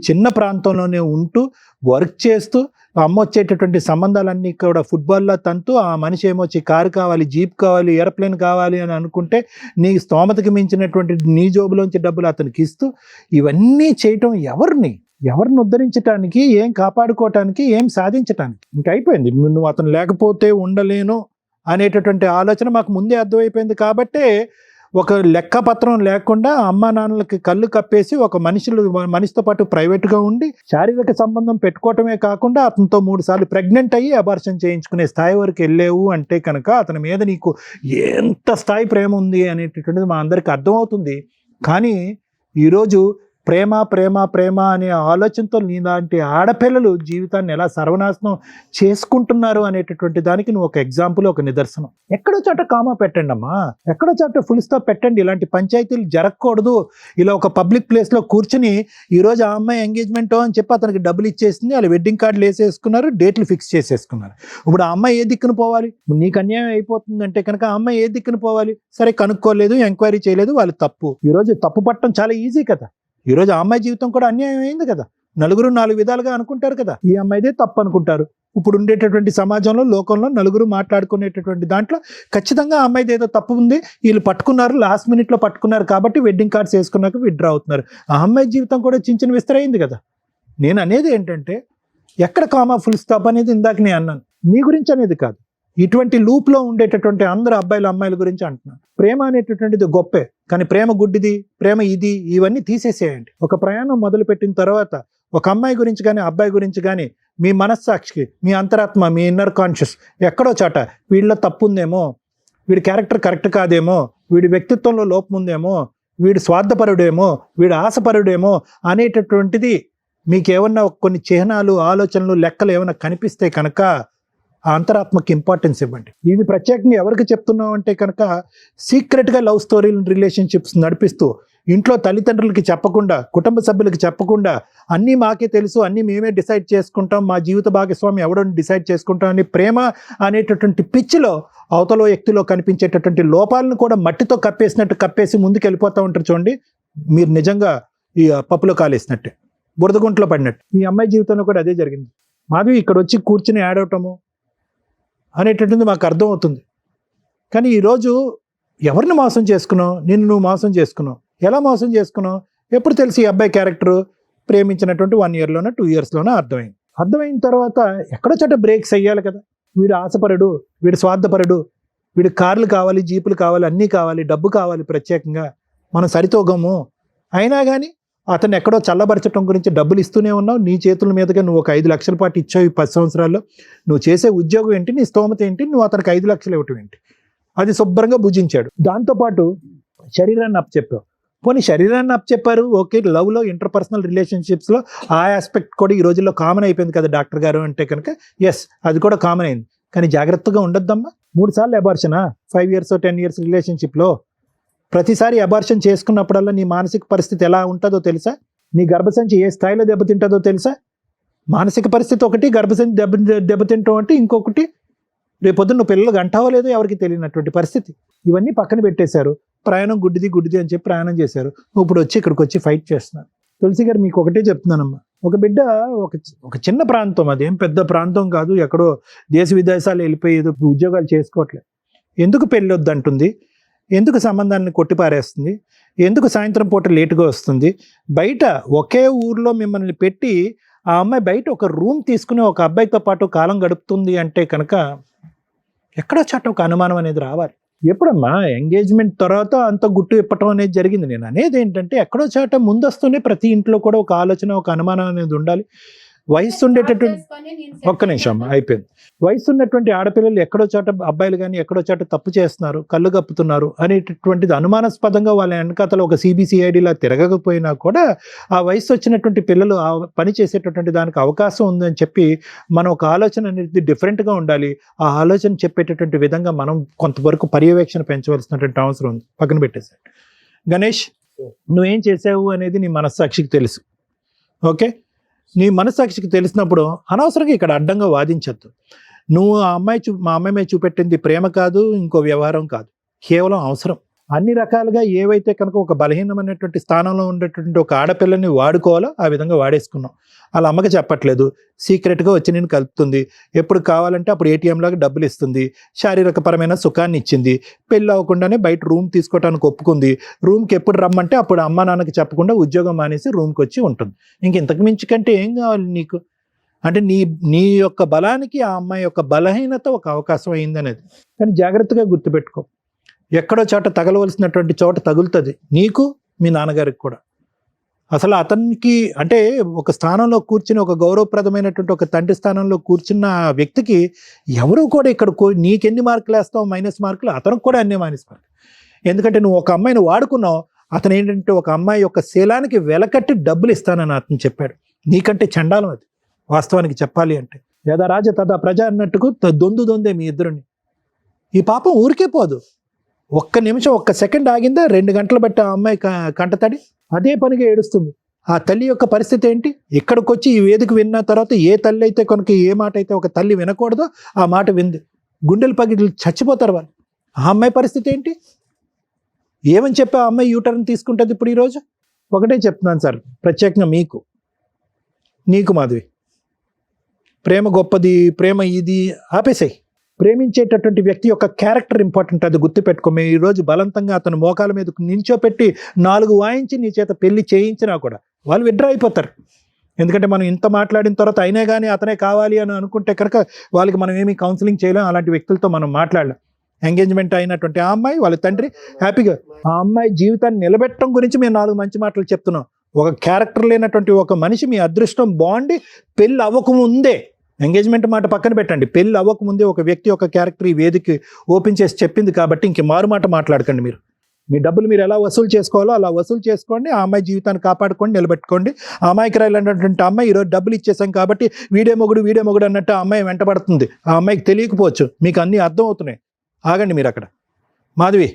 చిన్న ప్రాంతంలోనే ఉంటూ వర్క్ చేస్తూ అమ్మ వచ్చేటటువంటి సంబంధాలన్నీ కూడా ఫుట్బాల్లో తంతూ ఆ మనిషి ఏమొచ్చి కారు కావాలి, జీప్ కావాలి, ఏరోప్లేన్ కావాలి అని అనుకుంటే నీ స్తోమతకి మించినటువంటి నీ జోబులోంచి డబ్బులు అతనికి ఇస్తూ ఇవన్నీ చేయటం ఎవరిని ఉద్ధరించడానికి, ఏం కాపాడుకోవటానికి, ఏం సాధించటానికి? ఇంక అయిపోయింది. నువ్వు అతను లేకపోతే ఉండలేను అనేటటువంటి ఆలోచన మాకు ముందే అర్థమైపోయింది. కాబట్టే ఒక లెక్కపత్రం లేకుండా అమ్మా నాన్నలకి కళ్ళు కప్పేసి ఒక మనిషితో పాటు ప్రైవేట్గా ఉండి శారీరక సంబంధం పెట్టుకోవటమే కాకుండా అతనితో 3 సార్లు ప్రెగ్నెంట్ అయ్యి అబార్షన్ చేయించుకునే స్థాయి వరకు వెళ్ళేవు అంటే కనుక అతని మీద నీకు ఎంత స్థాయి ప్రేమ ఉంది అనేటటువంటిది మా అందరికి అర్థమవుతుంది. కానీ ఈరోజు ప్రేమ ప్రేమ ప్రేమ అనే ఆలోచనతో నీలాంటి ఆడపిల్లలు జీవితాన్ని ఎలా సర్వనాశనం చేసుకుంటున్నారు అనేటటువంటి దానికి నువ్వు ఒక ఎగ్జాంపుల్, ఒక నిదర్శనం. ఎక్కడో చోట కామా పెట్టండి అమ్మా, ఎక్కడో చోట ఫుల్ స్టాప్ పెట్టండి. ఇలాంటి పంచాయతీలు జరగకూడదు. ఇలా ఒక పబ్లిక్ ప్లేస్లో కూర్చుని ఈరోజు ఆ అమ్మాయి ఎంగేజ్మెంట్ అని చెప్పి అతనికి డబ్బులు ఇచ్చేసింది, వాళ్ళు వెడ్డింగ్ కార్డులు వేసేసుకున్నారు, డేట్లు ఫిక్స్ చేసేసుకున్నారు. ఇప్పుడు ఆ అమ్మాయి ఏ దిక్కున పోవాలి? నీకు అన్యాయం అయిపోతుందంటే కనుక ఆ అమ్మాయి ఏ దిక్కున పోవాలి? సరే కనుక్కోలేదు, ఎంక్వైరీ చేయలేదు, వాళ్ళు తప్పు. ఈరోజు తప్పు పట్టడం చాలా ఈజీ కదా. ఈరోజు ఆ అమ్మాయి జీవితం కూడా అన్యాయం అయింది కదా. నలుగురు 4 విధాలుగా అనుకుంటారు కదా, ఈ అమ్మాయిదే తప్పు అనుకుంటారు. ఇప్పుడు ఉండేటటువంటి సమాజంలో, లోకంలో నలుగురు మాట్లాడుకునేటటువంటి దాంట్లో ఖచ్చితంగా ఆ అమ్మాయిది ఏదో తప్పు ఉంది, వీళ్ళు పట్టుకున్నారు, లాస్ట్ మినిట్లో పట్టుకున్నారు కాబట్టి వెడ్డింగ్ కార్డ్స్ వేసుకున్నాక విత్డ్రా అవుతున్నారు. ఆ అమ్మాయి జీవితం కూడా చించిన విస్తరైంది కదా. నేను అనేది ఏంటంటే ఎక్కడ కామా ఫుల్ స్టాప్ అనేది ఇందాక నేను అన్నాను, నీ గురించి అనేది కాదు, ఇటువంటి లూప్లో ఉండేటటువంటి అందరు అబ్బాయిలు అమ్మాయిల గురించి అంటున్నాను. ప్రేమ అనేటటువంటిది గొప్పే, కానీ ప్రేమ గుడ్డిది, ప్రేమ ఇది, ఇవన్నీ తీసేసేయండి. ఒక ప్రయాణం మొదలు పెట్టిన తర్వాత ఒక అమ్మాయి గురించి కానీ అబ్బాయి గురించి కానీ మీ మనస్సాక్షికి, మీ అంతరాత్మ, మీ ఇన్నర్ కాన్షియస్ ఎక్కడో చాట వీళ్ళ తప్పు ఉందేమో, వీడి క్యారెక్టర్ కరెక్ట్ కాదేమో, వీడి వ్యక్తిత్వంలో లోపం ఉందేమో, వీడు స్వార్థపరుడేమో, వీడు ఆశపరుడేమో అనేటటువంటిది మీకేమన్నా కొన్ని చిహ్నాలు, ఆలోచనలు, లెక్కలు ఏమైనా కనిపిస్తే కనుక ఆ అంతరాత్మకి ఇంపార్టెన్స్ ఇవ్వండి. ఇది ప్రత్యేకంగా ఎవరికి చెప్తున్నాం అంటే కనుక సీక్రెట్గా లవ్ స్టోరీలు, రిలేషన్షిప్స్ నడిపిస్తూ ఇంట్లో తల్లిదండ్రులకి చెప్పకుండా, కుటుంబ సభ్యులకి చెప్పకుండా, అన్నీ మాకే తెలుసు, అన్నీ మేమే డిసైడ్ చేసుకుంటాం, మా జీవిత భాగస్వామి ఎవడో డిసైడ్ చేసుకుంటాం అని ప్రేమ అనేటటువంటి పిచ్చిలో అవతల వ్యక్తిలో కనిపించేటటువంటి లోపాలను కూడా మట్టితో కప్పేసినట్టు కప్పేసి ముందుకు వెళ్ళిపోతూ ఉంటారు. చూడండి, మీరు నిజంగా ఈ పప్పులో కాలేసినట్టే, బురదగుంట్లో పడినట్టు. ఈ అమ్మాయి జీవితంలో కూడా అదే జరిగింది. మాధవి ఇక్కడ వచ్చి కూర్చుని ఏడవటము అనేటటువంటిది మాకు అర్థమవుతుంది. కానీ ఈరోజు ఎవరిని మోసం చేసుకున్నావు? నిన్ను నువ్వు మోసం చేసుకున్నావు. ఎలా మోసం చేసుకున్నావు? ఎప్పుడు తెలిసి ఈ అబ్బాయి క్యారెక్టర్ ప్రేమించినటువంటి 1 yearలోనో 2 yearsలోనో అర్థమైంది. అర్థమైన తర్వాత ఎక్కడో చోట బ్రేక్స్ అయ్యాలి కదా. వీడు ఆశపరుడు, వీడు స్వార్థపరుడు, వీడు కార్లు కావాలి, జీపులు కావాలి, అన్నీ కావాలి, డబ్బు కావాలి, ప్రత్యేకంగా మనం సరితూగము. అయినా కానీ అతను ఎక్కడో చల్లబరచడం గురించి డబ్బులు ఇస్తూనే ఉన్నావు. నీ చేతుల మీదుగా నువ్వు ఒక 5 లక్షల పాటు ఇచ్చావు ఈ 10 సంవత్సరాల్లో. నువ్వు చేసే ఉద్యోగం ఏంటి, నీ స్తోమత ఏంటి, నువ్వు అతనికి 5 లక్షలు ఇవ్వటం ఏంటి? అది శుభ్రంగా భుజించాడు. దాంతోపాటు శరీరాన్ని అప్పచెప్పావు. పోనీ శరీరాన్ని అప్పచెప్పారు, ఓకే, లవ్లో, ఇంటర్పర్సనల్ రిలేషన్షిప్స్లో ఆ ఆస్పెక్ట్ కూడా ఈ రోజుల్లో కామన్ అయిపోయింది కదా డాక్టర్ గారు అంటే కనుక. ఎస్, అది కూడా కామన్ అయింది. కానీ జాగ్రత్తగా ఉండొద్దమ్మా. 3 సార్లు అబార్షనా 5 years 10 years రిలేషన్షిప్లో? ప్రతిసారి అబార్షన్ చేసుకున్నప్పుడల్లా నీ మానసిక పరిస్థితి ఎలా ఉంటుందో తెలుసా? నీ గర్భసంచి ఏ స్థాయిలో దెబ్బతింటుందో తెలుసా? మానసిక పరిస్థితి ఒకటి, గర్భసంచి దెబ్బతింటాం అంటే ఇంకొకటి. రేపొద్దున నువ్వు పిల్లలు గంటావో లేదో ఎవరికి తెలియనటువంటి పరిస్థితి. ఇవన్నీ పక్కన పెట్టేశారు. ప్రయాణం గుడ్డిది అని చెప్పి ప్రయాణం చేశారు. నువ్వు ఇప్పుడు వచ్చి ఇక్కడికి వచ్చి ఫైట్ చేస్తున్నారు. తులసి గారు, మీకు ఒకటే చెప్తున్నానమ్మా, ఒక బిడ్డ ఒక చిన్న ప్రాంతం, అదేం పెద్ద ప్రాంతం కాదు, ఎక్కడో దేశ విదేశాలు వెళ్ళిపోయి ఏదో ఉద్యోగాలు చేసుకోవట్లేదు. ఎందుకు పెళ్ళి వద్దంటుంది? ఎందుకు సంబంధాన్ని కొట్టిపారేస్తుంది? ఎందుకు సాయంత్రం పూట లేటుగా వస్తుంది? బయట ఒకే ఊర్లో మిమ్మల్ని పెట్టి ఆ అమ్మాయి బయట ఒక రూమ్ తీసుకుని ఒక అబ్బాయితో పాటు కాలం గడుపుతుంది అంటే కనుక ఎక్కడో చాట ఒక అనుమానం అనేది రావాలి. ఎప్పుడమ్మా ఎంగేజ్మెంట్ తర్వాత అంత గుట్టు ఇప్పటం అనేది జరిగింది. నేను అనేది ఏంటంటే ఎక్కడో చాట ముందస్తూనే ప్రతి ఇంట్లో కూడా ఒక ఆలోచన, ఒక అనుమానం అనేది ఉండాలి. వయసు ఉండేటటువంటి, ఒక్క నిమిషం అయిపోయింది, వయసు ఉన్నటువంటి ఆడపిల్లలు ఎక్కడో చోట, అబ్బాయిలు కానీ ఎక్కడో చోట తప్పు చేస్తున్నారు, కళ్ళు కప్పుతున్నారు అనేటటువంటిది అనుమానాస్పదంగా వాళ్ళ వెనకాతలో ఒక CBCIDలా తిరగకపోయినా కూడా ఆ వయసు వచ్చినటువంటి పిల్లలు ఆ పని చేసేటటువంటి దానికి అవకాశం ఉందని చెప్పి మనం ఒక ఆలోచన అనేది డిఫరెంట్గా ఉండాలి. ఆ ఆలోచన చెప్పేటటువంటి విధంగా మనం కొంతవరకు పర్యవేక్షణ పెంచవలసినటువంటి అవసరం ఉంది. పక్కన పెట్టేశాడు. గణేష్, నువ్వేం చేసావు అనేది నీ మనస్సాక్షికి తెలుసు. ఓకే, నీ మనస్సాక్షికి తెలిసినప్పుడు అనవసరంగా ఇక్కడ అడ్డంగా వాదించద్దు. నువ్వు మా అమ్మాయి మీద చూపెట్టింది ప్రేమ కాదు, ఇంకో వ్యవహారం కాదు, కేవలం అవసరం. అన్ని రకాలుగా ఏవైతే కనుక ఒక బలహీనమైనటువంటి స్థానంలో ఉండేటువంటి ఒక ఆడపిల్లని వాడుకోవాలో ఆ విధంగా వాడేసుకున్నాం. వాళ్ళ అమ్మకి చెప్పట్లేదు, సీక్రెట్గా వచ్చి నేను కలుపుతుంది, ఎప్పుడు కావాలంటే అప్పుడు ATM లాగా డబ్బులు ఇస్తుంది, శారీరకపరమైన సుఖాన్ని ఇచ్చింది, పెళ్ళి అవ్వకుండానే బయట రూమ్ తీసుకోవడానికి ఒప్పుకుంది, రూమ్కి ఎప్పుడు రమ్మంటే అప్పుడు అమ్మ నాన్నకి చెప్పకుండా ఉద్యోగం మానేసి రూమ్కి వచ్చి ఉంటుంది. ఇంతకు మించి కంటే ఏం కావాలి నీకు? అంటే నీ యొక్క బలానికి ఆ అమ్మాయి యొక్క బలహీనత ఒక అవకాశం అయిందనేది. కానీ జాగ్రత్తగా గుర్తుపెట్టుకో, ఎక్కడో చోట తగలవలసినటువంటి చోట తగులుతుంది, నీకు మీ నాన్నగారికి కూడా. అసలు అతనికి అంటే ఒక స్థానంలో కూర్చుని, ఒక గౌరవప్రదమైనటువంటి ఒక తండ్రి స్థానంలో కూర్చున్న వ్యక్తికి ఎవరు కూడా ఇక్కడ నీకెన్ని మార్కులు వేస్తావు మైనస్ మార్కులు, అతనికి కూడా అన్ని మైనస్ మార్కులు. ఎందుకంటే నువ్వు ఒక అమ్మాయిని వాడుకున్నావు, అతను ఏంటంటే ఒక అమ్మాయి యొక్క శీలానికి వెలకట్టి డబ్బులు ఇస్తానని అతను చెప్పాడు. నీకంటే చండాలం అది వాస్తవానికి చెప్పాలి అంటే. యదా రాజ తదా ప్రజ అన్నట్టుకు దొందే మీ ఇద్దరుని. ఈ పాపం ఊరికే పోదు. ఒక్క నిమిషం, ఒక్క సెకండ్ ఆగిందా 2 గంటలు బట్టి ఆ అమ్మాయి కంటతడి అదే పనిగా ఏడుస్తుంది. ఆ తల్లి యొక్క పరిస్థితి ఏంటి? ఇక్కడికి వచ్చి ఈ వేదిక విన్న తర్వాత ఏ తల్లి అయితే కనుక ఏ మాట అయితే ఒక తల్లి వినకూడదో ఆ మాట వింది, గుండెలు పగిలి చచ్చిపోతారు వాళ్ళు. ఆ అమ్మాయి పరిస్థితి ఏంటి? ఏమని చెప్పి ఆ అమ్మాయి యూటర్న్ తీసుకుంటుంది ఇప్పుడు ఈరోజు? ఒకటే చెప్తున్నాను సార్, ప్రత్యేకంగా నీకు మాధవి, ప్రేమ గొప్పది, ప్రేమ ఇది ఆపేసాయి. ప్రేమించేటటువంటి వ్యక్తి యొక్క క్యారెక్టర్ ఇంపార్టెంట్, అది గుర్తుపెట్టుకో. మేము ఈరోజు బలవంతంగా అతను మోకాల మీద నించోపెట్టి 4 వాయించి నీ చేత పెళ్లి చేయించినా కూడా వాళ్ళు విడ్రా అయిపోతారు. ఎందుకంటే మనం ఇంత మాట్లాడిన తర్వాత అయినా కానీ అతనే కావాలి అని అనుకుంటే కనుక వాళ్ళకి మనం ఏమీ కౌన్సిలింగ్ చేయలేం, అలాంటి వ్యక్తులతో మనం మాట్లాడలేం. ఎంగేజ్మెంట్ అయినటువంటి ఆ అమ్మాయి వాళ్ళ తండ్రి హ్యాపీగా ఆ అమ్మాయి జీవితాన్ని నిలబెట్టడం గురించి మేము 4 మంచి మాటలు చెప్తున్నాం. ఒక క్యారెక్టర్ లేనటువంటి ఒక మనిషి మీ అదృష్టం బాగుండి పెళ్ళి అవ్వకముందే, ఎంగేజ్మెంట్ మాట పక్కన పెట్టండి, పెళ్ళి అవ్వకముందే ఒక వ్యక్తి యొక్క క్యారెక్టర్ ఈ వేదిక ఓపెన్ చేసి చెప్పింది కాబట్టి ఇంక మారు మాట మాట్లాడకండి. మీరు మీ డబ్బులు మీరు ఎలా వసూలు చేసుకోవాలో అలా వసూలు చేసుకోండి, ఆ అమ్మాయి జీవితాన్ని కాపాడుకోండి, నిలబెట్టుకోండి. ఆ అమ్మాయికి రాయాలన్నటువంటి అమ్మాయి ఈరోజు డబ్బులు ఇచ్చేసాం కాబట్టి వీడే మొగుడు అన్నట్టు ఆ అమ్మాయి వెంటబడుతుంది. ఆ అమ్మాయికి తెలియకపోవచ్చు, మీకు అన్నీ అర్థం అవుతున్నాయి. ఆగండి మీరు అక్కడ. మాధవి,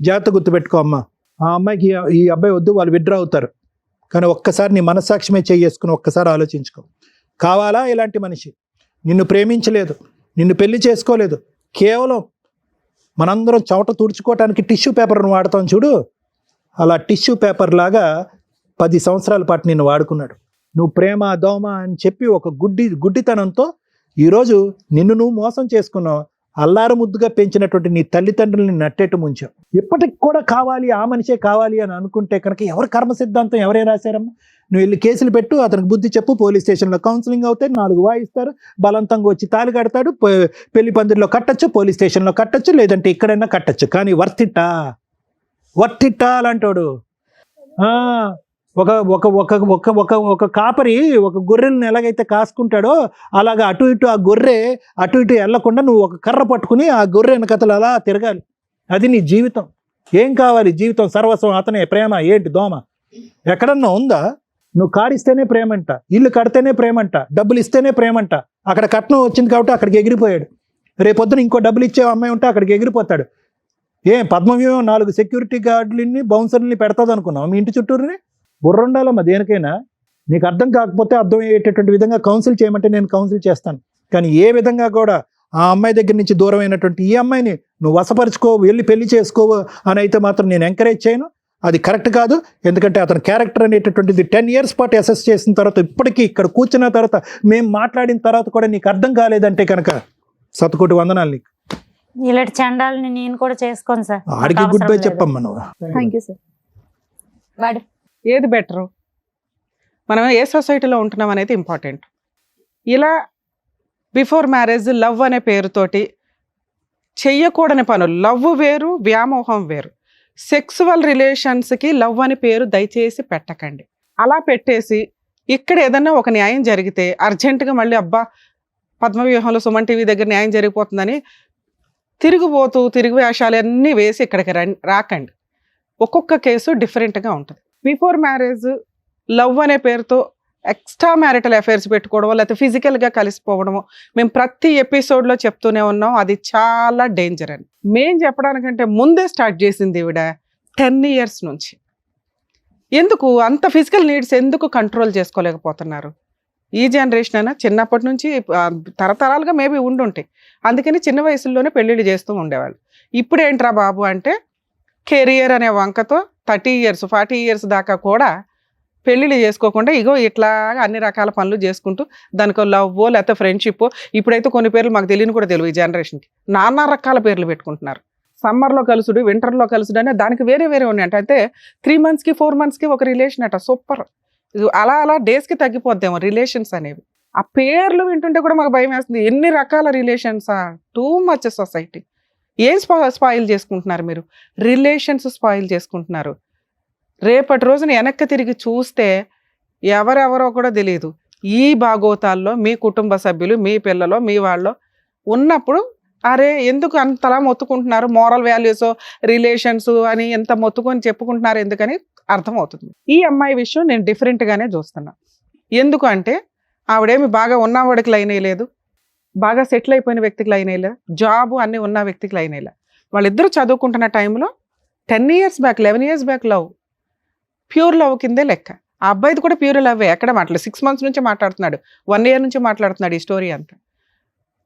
జాగ్రత్త గుర్తుపెట్టుకో అమ్మ, ఆ అమ్మాయికి ఈ అబ్బాయి వద్దు, వాళ్ళు విడ్రా అవుతారు. కానీ ఒక్కసారి నీ మనస్సాక్షిమే చేసుకుని ఒక్కసారి ఆలోచించుకో. కావాలా ఇలాంటి మనిషి? నిన్ను ప్రేమించలేదు, నిన్ను పెళ్లి చేసుకోలేదు, కేవలం మనందరం చవట తుడుచుకోవటానికి టిష్యూ పేపర్ను వాడతాం చూడు, అలా టిష్యూ పేపర్ లాగా 10 సంవత్సరాల పాటు నిన్ను వాడుకున్నాడు. నువ్వు ప్రేమ దోమ అని చెప్పి ఒక గుడ్డితనంతో ఈరోజు నిన్ను నువ్వు మోసం చేసుకున్నావు. అల్లారు ముద్దుగా పెంచినటువంటి నీ తల్లిదండ్రులని నట్టేట్టు ముంచావు. ఇప్పటికి కూడా కావాలి, ఆ మనిషే కావాలి అని అనుకుంటే కనుక ఎవరి కర్మ సిద్ధాంతం ఎవరే రాశారమ్మా? నువ్వు వెళ్ళి కేసులు పెట్టు, అతనికి బుద్ధి చెప్పు, పోలీస్ స్టేషన్లో కౌన్సిలింగ్ అవుతాయి, 4 వాయిస్తారు, బలవంతంగా వచ్చి తాళి కడతాడు, పెళ్లి పందిరిలో కట్టచ్చు, పోలీస్ స్టేషన్లో కట్టచ్చు, లేదంటే ఇక్కడైనా కట్టచ్చు. కానీ వర్తిట్టా అలాంటోడు. ఒక ఒక ఒక ఒక ఒక ఒక కాపరి ఒక గొర్రెలను ఎలాగైతే కాసుకుంటాడో అలాగా అటు ఇటు ఆ గొర్రె అటు ఇటు వెళ్ళకుండా నువ్వు ఒక కర్ర పట్టుకుని ఆ గొర్రె వెనకతలు అలా తిరగాలి. అది నీ జీవితం. ఏం కావాలి? జీవితం సర్వస్వం అతనే. ప్రేమ ఏంటి దోమ? ఎక్కడన్నా ఉందా? నువ్వు కాడిస్తేనే ప్రేమంట, ఇల్లు కడితేనే ప్రేమంట, డబ్బులు ఇస్తేనే ప్రేమంట. అక్కడ కట్నం వచ్చింది కాబట్టి అక్కడికి ఎగిరిపోయాడు. రేపొద్దున ఇంకో డబ్బులు ఇచ్చే అమ్మాయి ఉంటే అక్కడికి ఎగిరిపోతాడు. పద్మవ్యూహం 4 సెక్యూరిటీ గార్డులని బౌన్సర్ని పెడతాది అనుకున్నావు మీ ఇంటి చుట్టూరుని? బుర్రుండాలమ్మా దేనికైనా. నీకు అర్థం కాకపోతే అర్థం అయ్యేటటువంటి విధంగా కౌన్సిల్ చేయమంటే నేను కౌన్సిల్ చేస్తాను. కానీ ఏ విధంగా కూడా ఆ అమ్మాయి దగ్గర నుంచి దూరం అయినటువంటి ఈ అమ్మాయిని నువ్వు వశపరుచుకో, వెళ్ళి పెళ్లి చేసుకో అని అయితే మాత్రం నేను ఎంకరేజ్ చేయను. అది కరెక్ట్ కాదు. ఎందుకంటే అతని క్యారెక్టర్ అనేటటువంటిది 10 years పాటు అసెస్ చేసిన తర్వాత ఇప్పటికీ ఇక్కడ కూర్చున్న తర్వాత మేము మాట్లాడిన తర్వాత కూడా నీకు అర్థం కాలేదంటే కనుక శతకోటి వందనాలు నీకు. ఇలాంటి చండాలని నేను కూడా చేసుకోను సార్. ఆడికి గుడ్ బై చెప్పమ్మా నువ్వు. Thank you sir. మేడం, ఏది బెటరు? మనం ఏ సొసైటీలో ఉంటున్నాం అనేది ఇంపార్టెంట్. ఇలా బిఫోర్ మ్యారేజ్ లవ్ అనే పేరుతోటి చెయ్యకూడని పనులు, లవ్ వేరు, వ్యామోహం వేరు. సెక్సువల్ రిలేషన్స్కి లవ్ అని పేరు దయచేసి పెట్టకండి. అలా పెట్టేసి ఇక్కడ ఏదన్నా ఒక న్యాయం జరిగితే అర్జెంటుగా మళ్ళీ అబ్బా పద్మవ్యూహంలో సుమన్ టీవీ దగ్గర న్యాయం జరిగిపోతుందని తిరిగి వేషాలు అన్నీ వేసి ఇక్కడికి రాకండి. ఒక్కొక్క కేసు డిఫరెంట్గా ఉంటుంది. బిఫోర్ మ్యారేజ్ లవ్ అనే పేరుతో ఎక్స్ట్రా మ్యారిటల్ అఫైర్స్ పెట్టుకోవడమో లేకపోతే ఫిజికల్గా కలిసిపోవడమో మేము ప్రతి ఎపిసోడ్లో చెప్తూనే ఉన్నాం. అది చాలా డేంజర్ అని మేం చెప్పడానికంటే ముందే స్టార్ట్ చేసింది ఈవిడ 10 years నుంచి. ఎందుకు అంత ఫిజికల్ నీడ్స్ ఎందుకు కంట్రోల్ చేసుకోలేకపోతున్నారు? ఈ జనరేషన్ అయినా చిన్నప్పటి నుంచి తరతరాలుగా మేబీ ఉండుంటాయి. అందుకని చిన్న వయసుల్లోనే పెళ్ళిళ్ళు చేస్తూ ఉండేవాళ్ళు. ఇప్పుడు ఏంట్రా బాబు అంటే కెరియర్ అనే వంకతో 30 years 40 years దాకా కూడా పెళ్ళిళ్ళు చేసుకోకుండా ఇగో ఇట్లా అన్ని రకాల పనులు చేసుకుంటూ దానికో లవ్వో లేకపోతే ఫ్రెండ్షిప్పో, ఇప్పుడైతే కొన్ని పేర్లు మాకు తెలియని కూడా తెలియదు. ఈ జనరేషన్కి నానా రకాల పేర్లు పెట్టుకుంటున్నారు. సమ్మర్లో కలుసుడు, వింటర్లో కలుసుడు అనే దానికి వేరే ఉన్నాయంట. అయితే 3 monthsకి 4 monthsకి ఒక రిలేషన్ అట. సూపర్. అలా డేస్కి తగ్గిపోద్దేమో రిలేషన్స్ అనేవి. ఆ పేర్లు వింటుంటే కూడా మాకు భయం వేస్తుంది. ఎన్ని రకాల రిలేషన్సా? Too much society. ఏం స్పాయిల్ చేసుకుంటున్నారు మీరు? రిలేషన్స్ స్పాయిల్ చేసుకుంటున్నారు. రేపటి రోజున వెనక్కి తిరిగి చూస్తే ఎవరెవరో కూడా తెలియదు. ఈ భాగోతాల్లో మీ కుటుంబ సభ్యులు, మీ పిల్లలు, మీ వాళ్ళు ఉన్నప్పుడు అరే ఎందుకు అంతలా మొత్తుకుంటున్నారు? మోరల్ వాల్యూస్, రిలేషన్స్ అని ఎంత మొత్తుకొని చెప్పుకుంటున్నారు ఎందుకని అర్థమవుతుంది. ఈ అమ్మాయి విషయం నేను డిఫరెంట్గానే చూస్తున్నా. ఎందుకు అంటే ఆవిడేమి బాగా ఉన్నవాడికి లైన్ వేయలేదు, బాగా సెటిల్ అయిపోయిన వ్యక్తికి లైన్ వేయలేదు, జాబు అన్నీ ఉన్న వ్యక్తికి లైన్ వేయలేదు. వాళ్ళిద్దరూ చదువుకుంటున్న టైంలో 10 years back 11 years back love, pure love కిందే లెక్క. ఆ అబ్బాయిది కూడా ప్యూర్ లవ్వే. ఎక్కడ మాట్లాడలేదు. 6 months నుంచి మాట్లాడుతున్నాడు, 1 year నుంచి మాట్లాడుతున్నాడు. ఈ స్టోరీ అంతా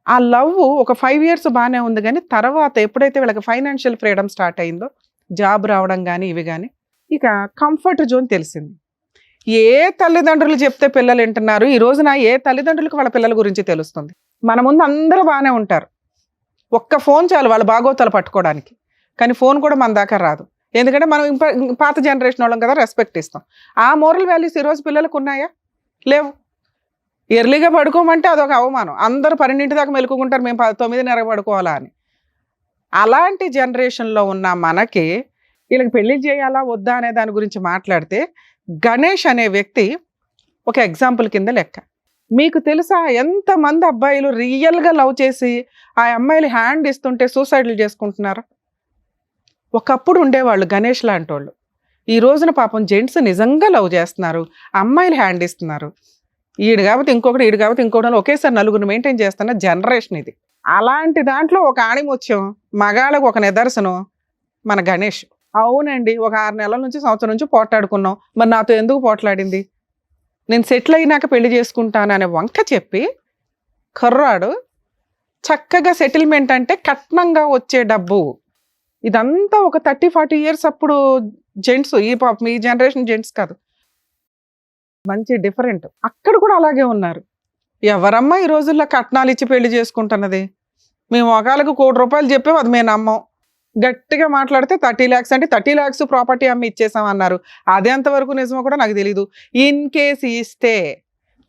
ఆ లవ్ ఒక 5 years బాగానే ఉంది. కానీ తర్వాత ఎప్పుడైతే వీళ్ళకి ఫైనాన్షియల్ ఫ్రీడమ్ స్టార్ట్ అయిందో, జాబ్ రావడం కానీ ఇవి కానీ ఇక కంఫర్ట్ జోన్ తెలిసింది. ఏ తల్లిదండ్రులు చెప్తే పిల్లలు వింటున్నారు, ఈ రోజున ఏ తల్లిదండ్రులకు వాళ్ళ పిల్లల గురించి తెలుస్తుంది. మన ముందు అందరూ బాగానే ఉంటారు, ఒక్క ఫోన్ చాలు వాళ్ళ బాగోతాలు పట్టుకోవడానికి. కానీ ఫోన్ కూడా మన దాకా రాదు, ఎందుకంటే మనం పాత జనరేషన్ వాళ్ళం కదా, రెస్పెక్ట్ ఇస్తాం. ఆ మోరల్ వాల్యూస్ ఈరోజు పిల్లలకు ఉన్నాయా? లేవు. ఎర్లీగా పడుకోమంటే అదొక అవమానం. అందరూ 12 దాకా మెలుకుంటారు, మేము 9:30 పడుకోవాలా అని. అలాంటి జనరేషన్లో ఉన్న మనకి వీళ్ళకి పెళ్లి చేయాలా వద్దా అనే దాని గురించి మాట్లాడితే, గణేష్ అనే వ్యక్తి ఒక ఎగ్జాంపుల్ కింద లెక్క. మీకు తెలుసా ఎంతమంది అబ్బాయిలు రియల్గా లవ్ చేసి ఆ అమ్మాయిలు హ్యాండ్ ఇస్తుంటే సూసైడ్లు చేసుకుంటున్నారు? ఒకప్పుడు ఉండేవాళ్ళు గణేష్ లాంటి వాళ్ళు. ఈ రోజున పాపం జెంట్స్ నిజంగా లవ్ చేస్తున్నారు, అమ్మాయిలు హ్యాండ్ ఇస్తున్నారు. ఈడు కాబట్టి ఇంకొకటి, ఈడు కాబట్టి ఇంకొకటి, ఒకేసారి నలుగురు మెయింటైన్ చేస్తున్న జనరేషన్ ఇది. అలాంటి దాంట్లో ఒక ఆణిముత్యం, మగాళ్ళకు ఒక నిదర్శనం మన గణేష్. అవునండి, ఒక 6 నెలల నుంచి సంవత్సరం నుంచి పోట్లాడుకున్నాం, మరి నాతో ఎందుకు పోట్లాడింది, నేను సెటిల్ అయినాక పెళ్లి చేసుకుంటాను అనే వంక చెప్పి కర్రాడు చక్కగా సెటిల్మెంట్ అంటే కట్నంగా వచ్చే డబ్బు. ఇదంతా ఒక 30-40 ఇయర్స్ అప్పుడు జెంట్స్, ఈ జనరేషన్ జెంట్స్ కాదు, మంచి డిఫరెంట్. అక్కడ కూడా అలాగే ఉన్నారు. ఎవరమ్మా ఈ రోజుల్లో కట్నాలు ఇచ్చి పెళ్లి చేసుకుంటున్నది? మేము ఒకళ్ళకు ₹1 కోటి చెప్పాము, అది మేము నమ్మం. గట్టిగా మాట్లాడితే 30 lakhs అంటే 30 lakhs ప్రాపర్టీ అమ్మి ఇచ్చేసాం అన్నారు. అది ఎంతవరకు నిజమో కూడా నాకు తెలీదు. ఇన్ కేస్ ఇస్తే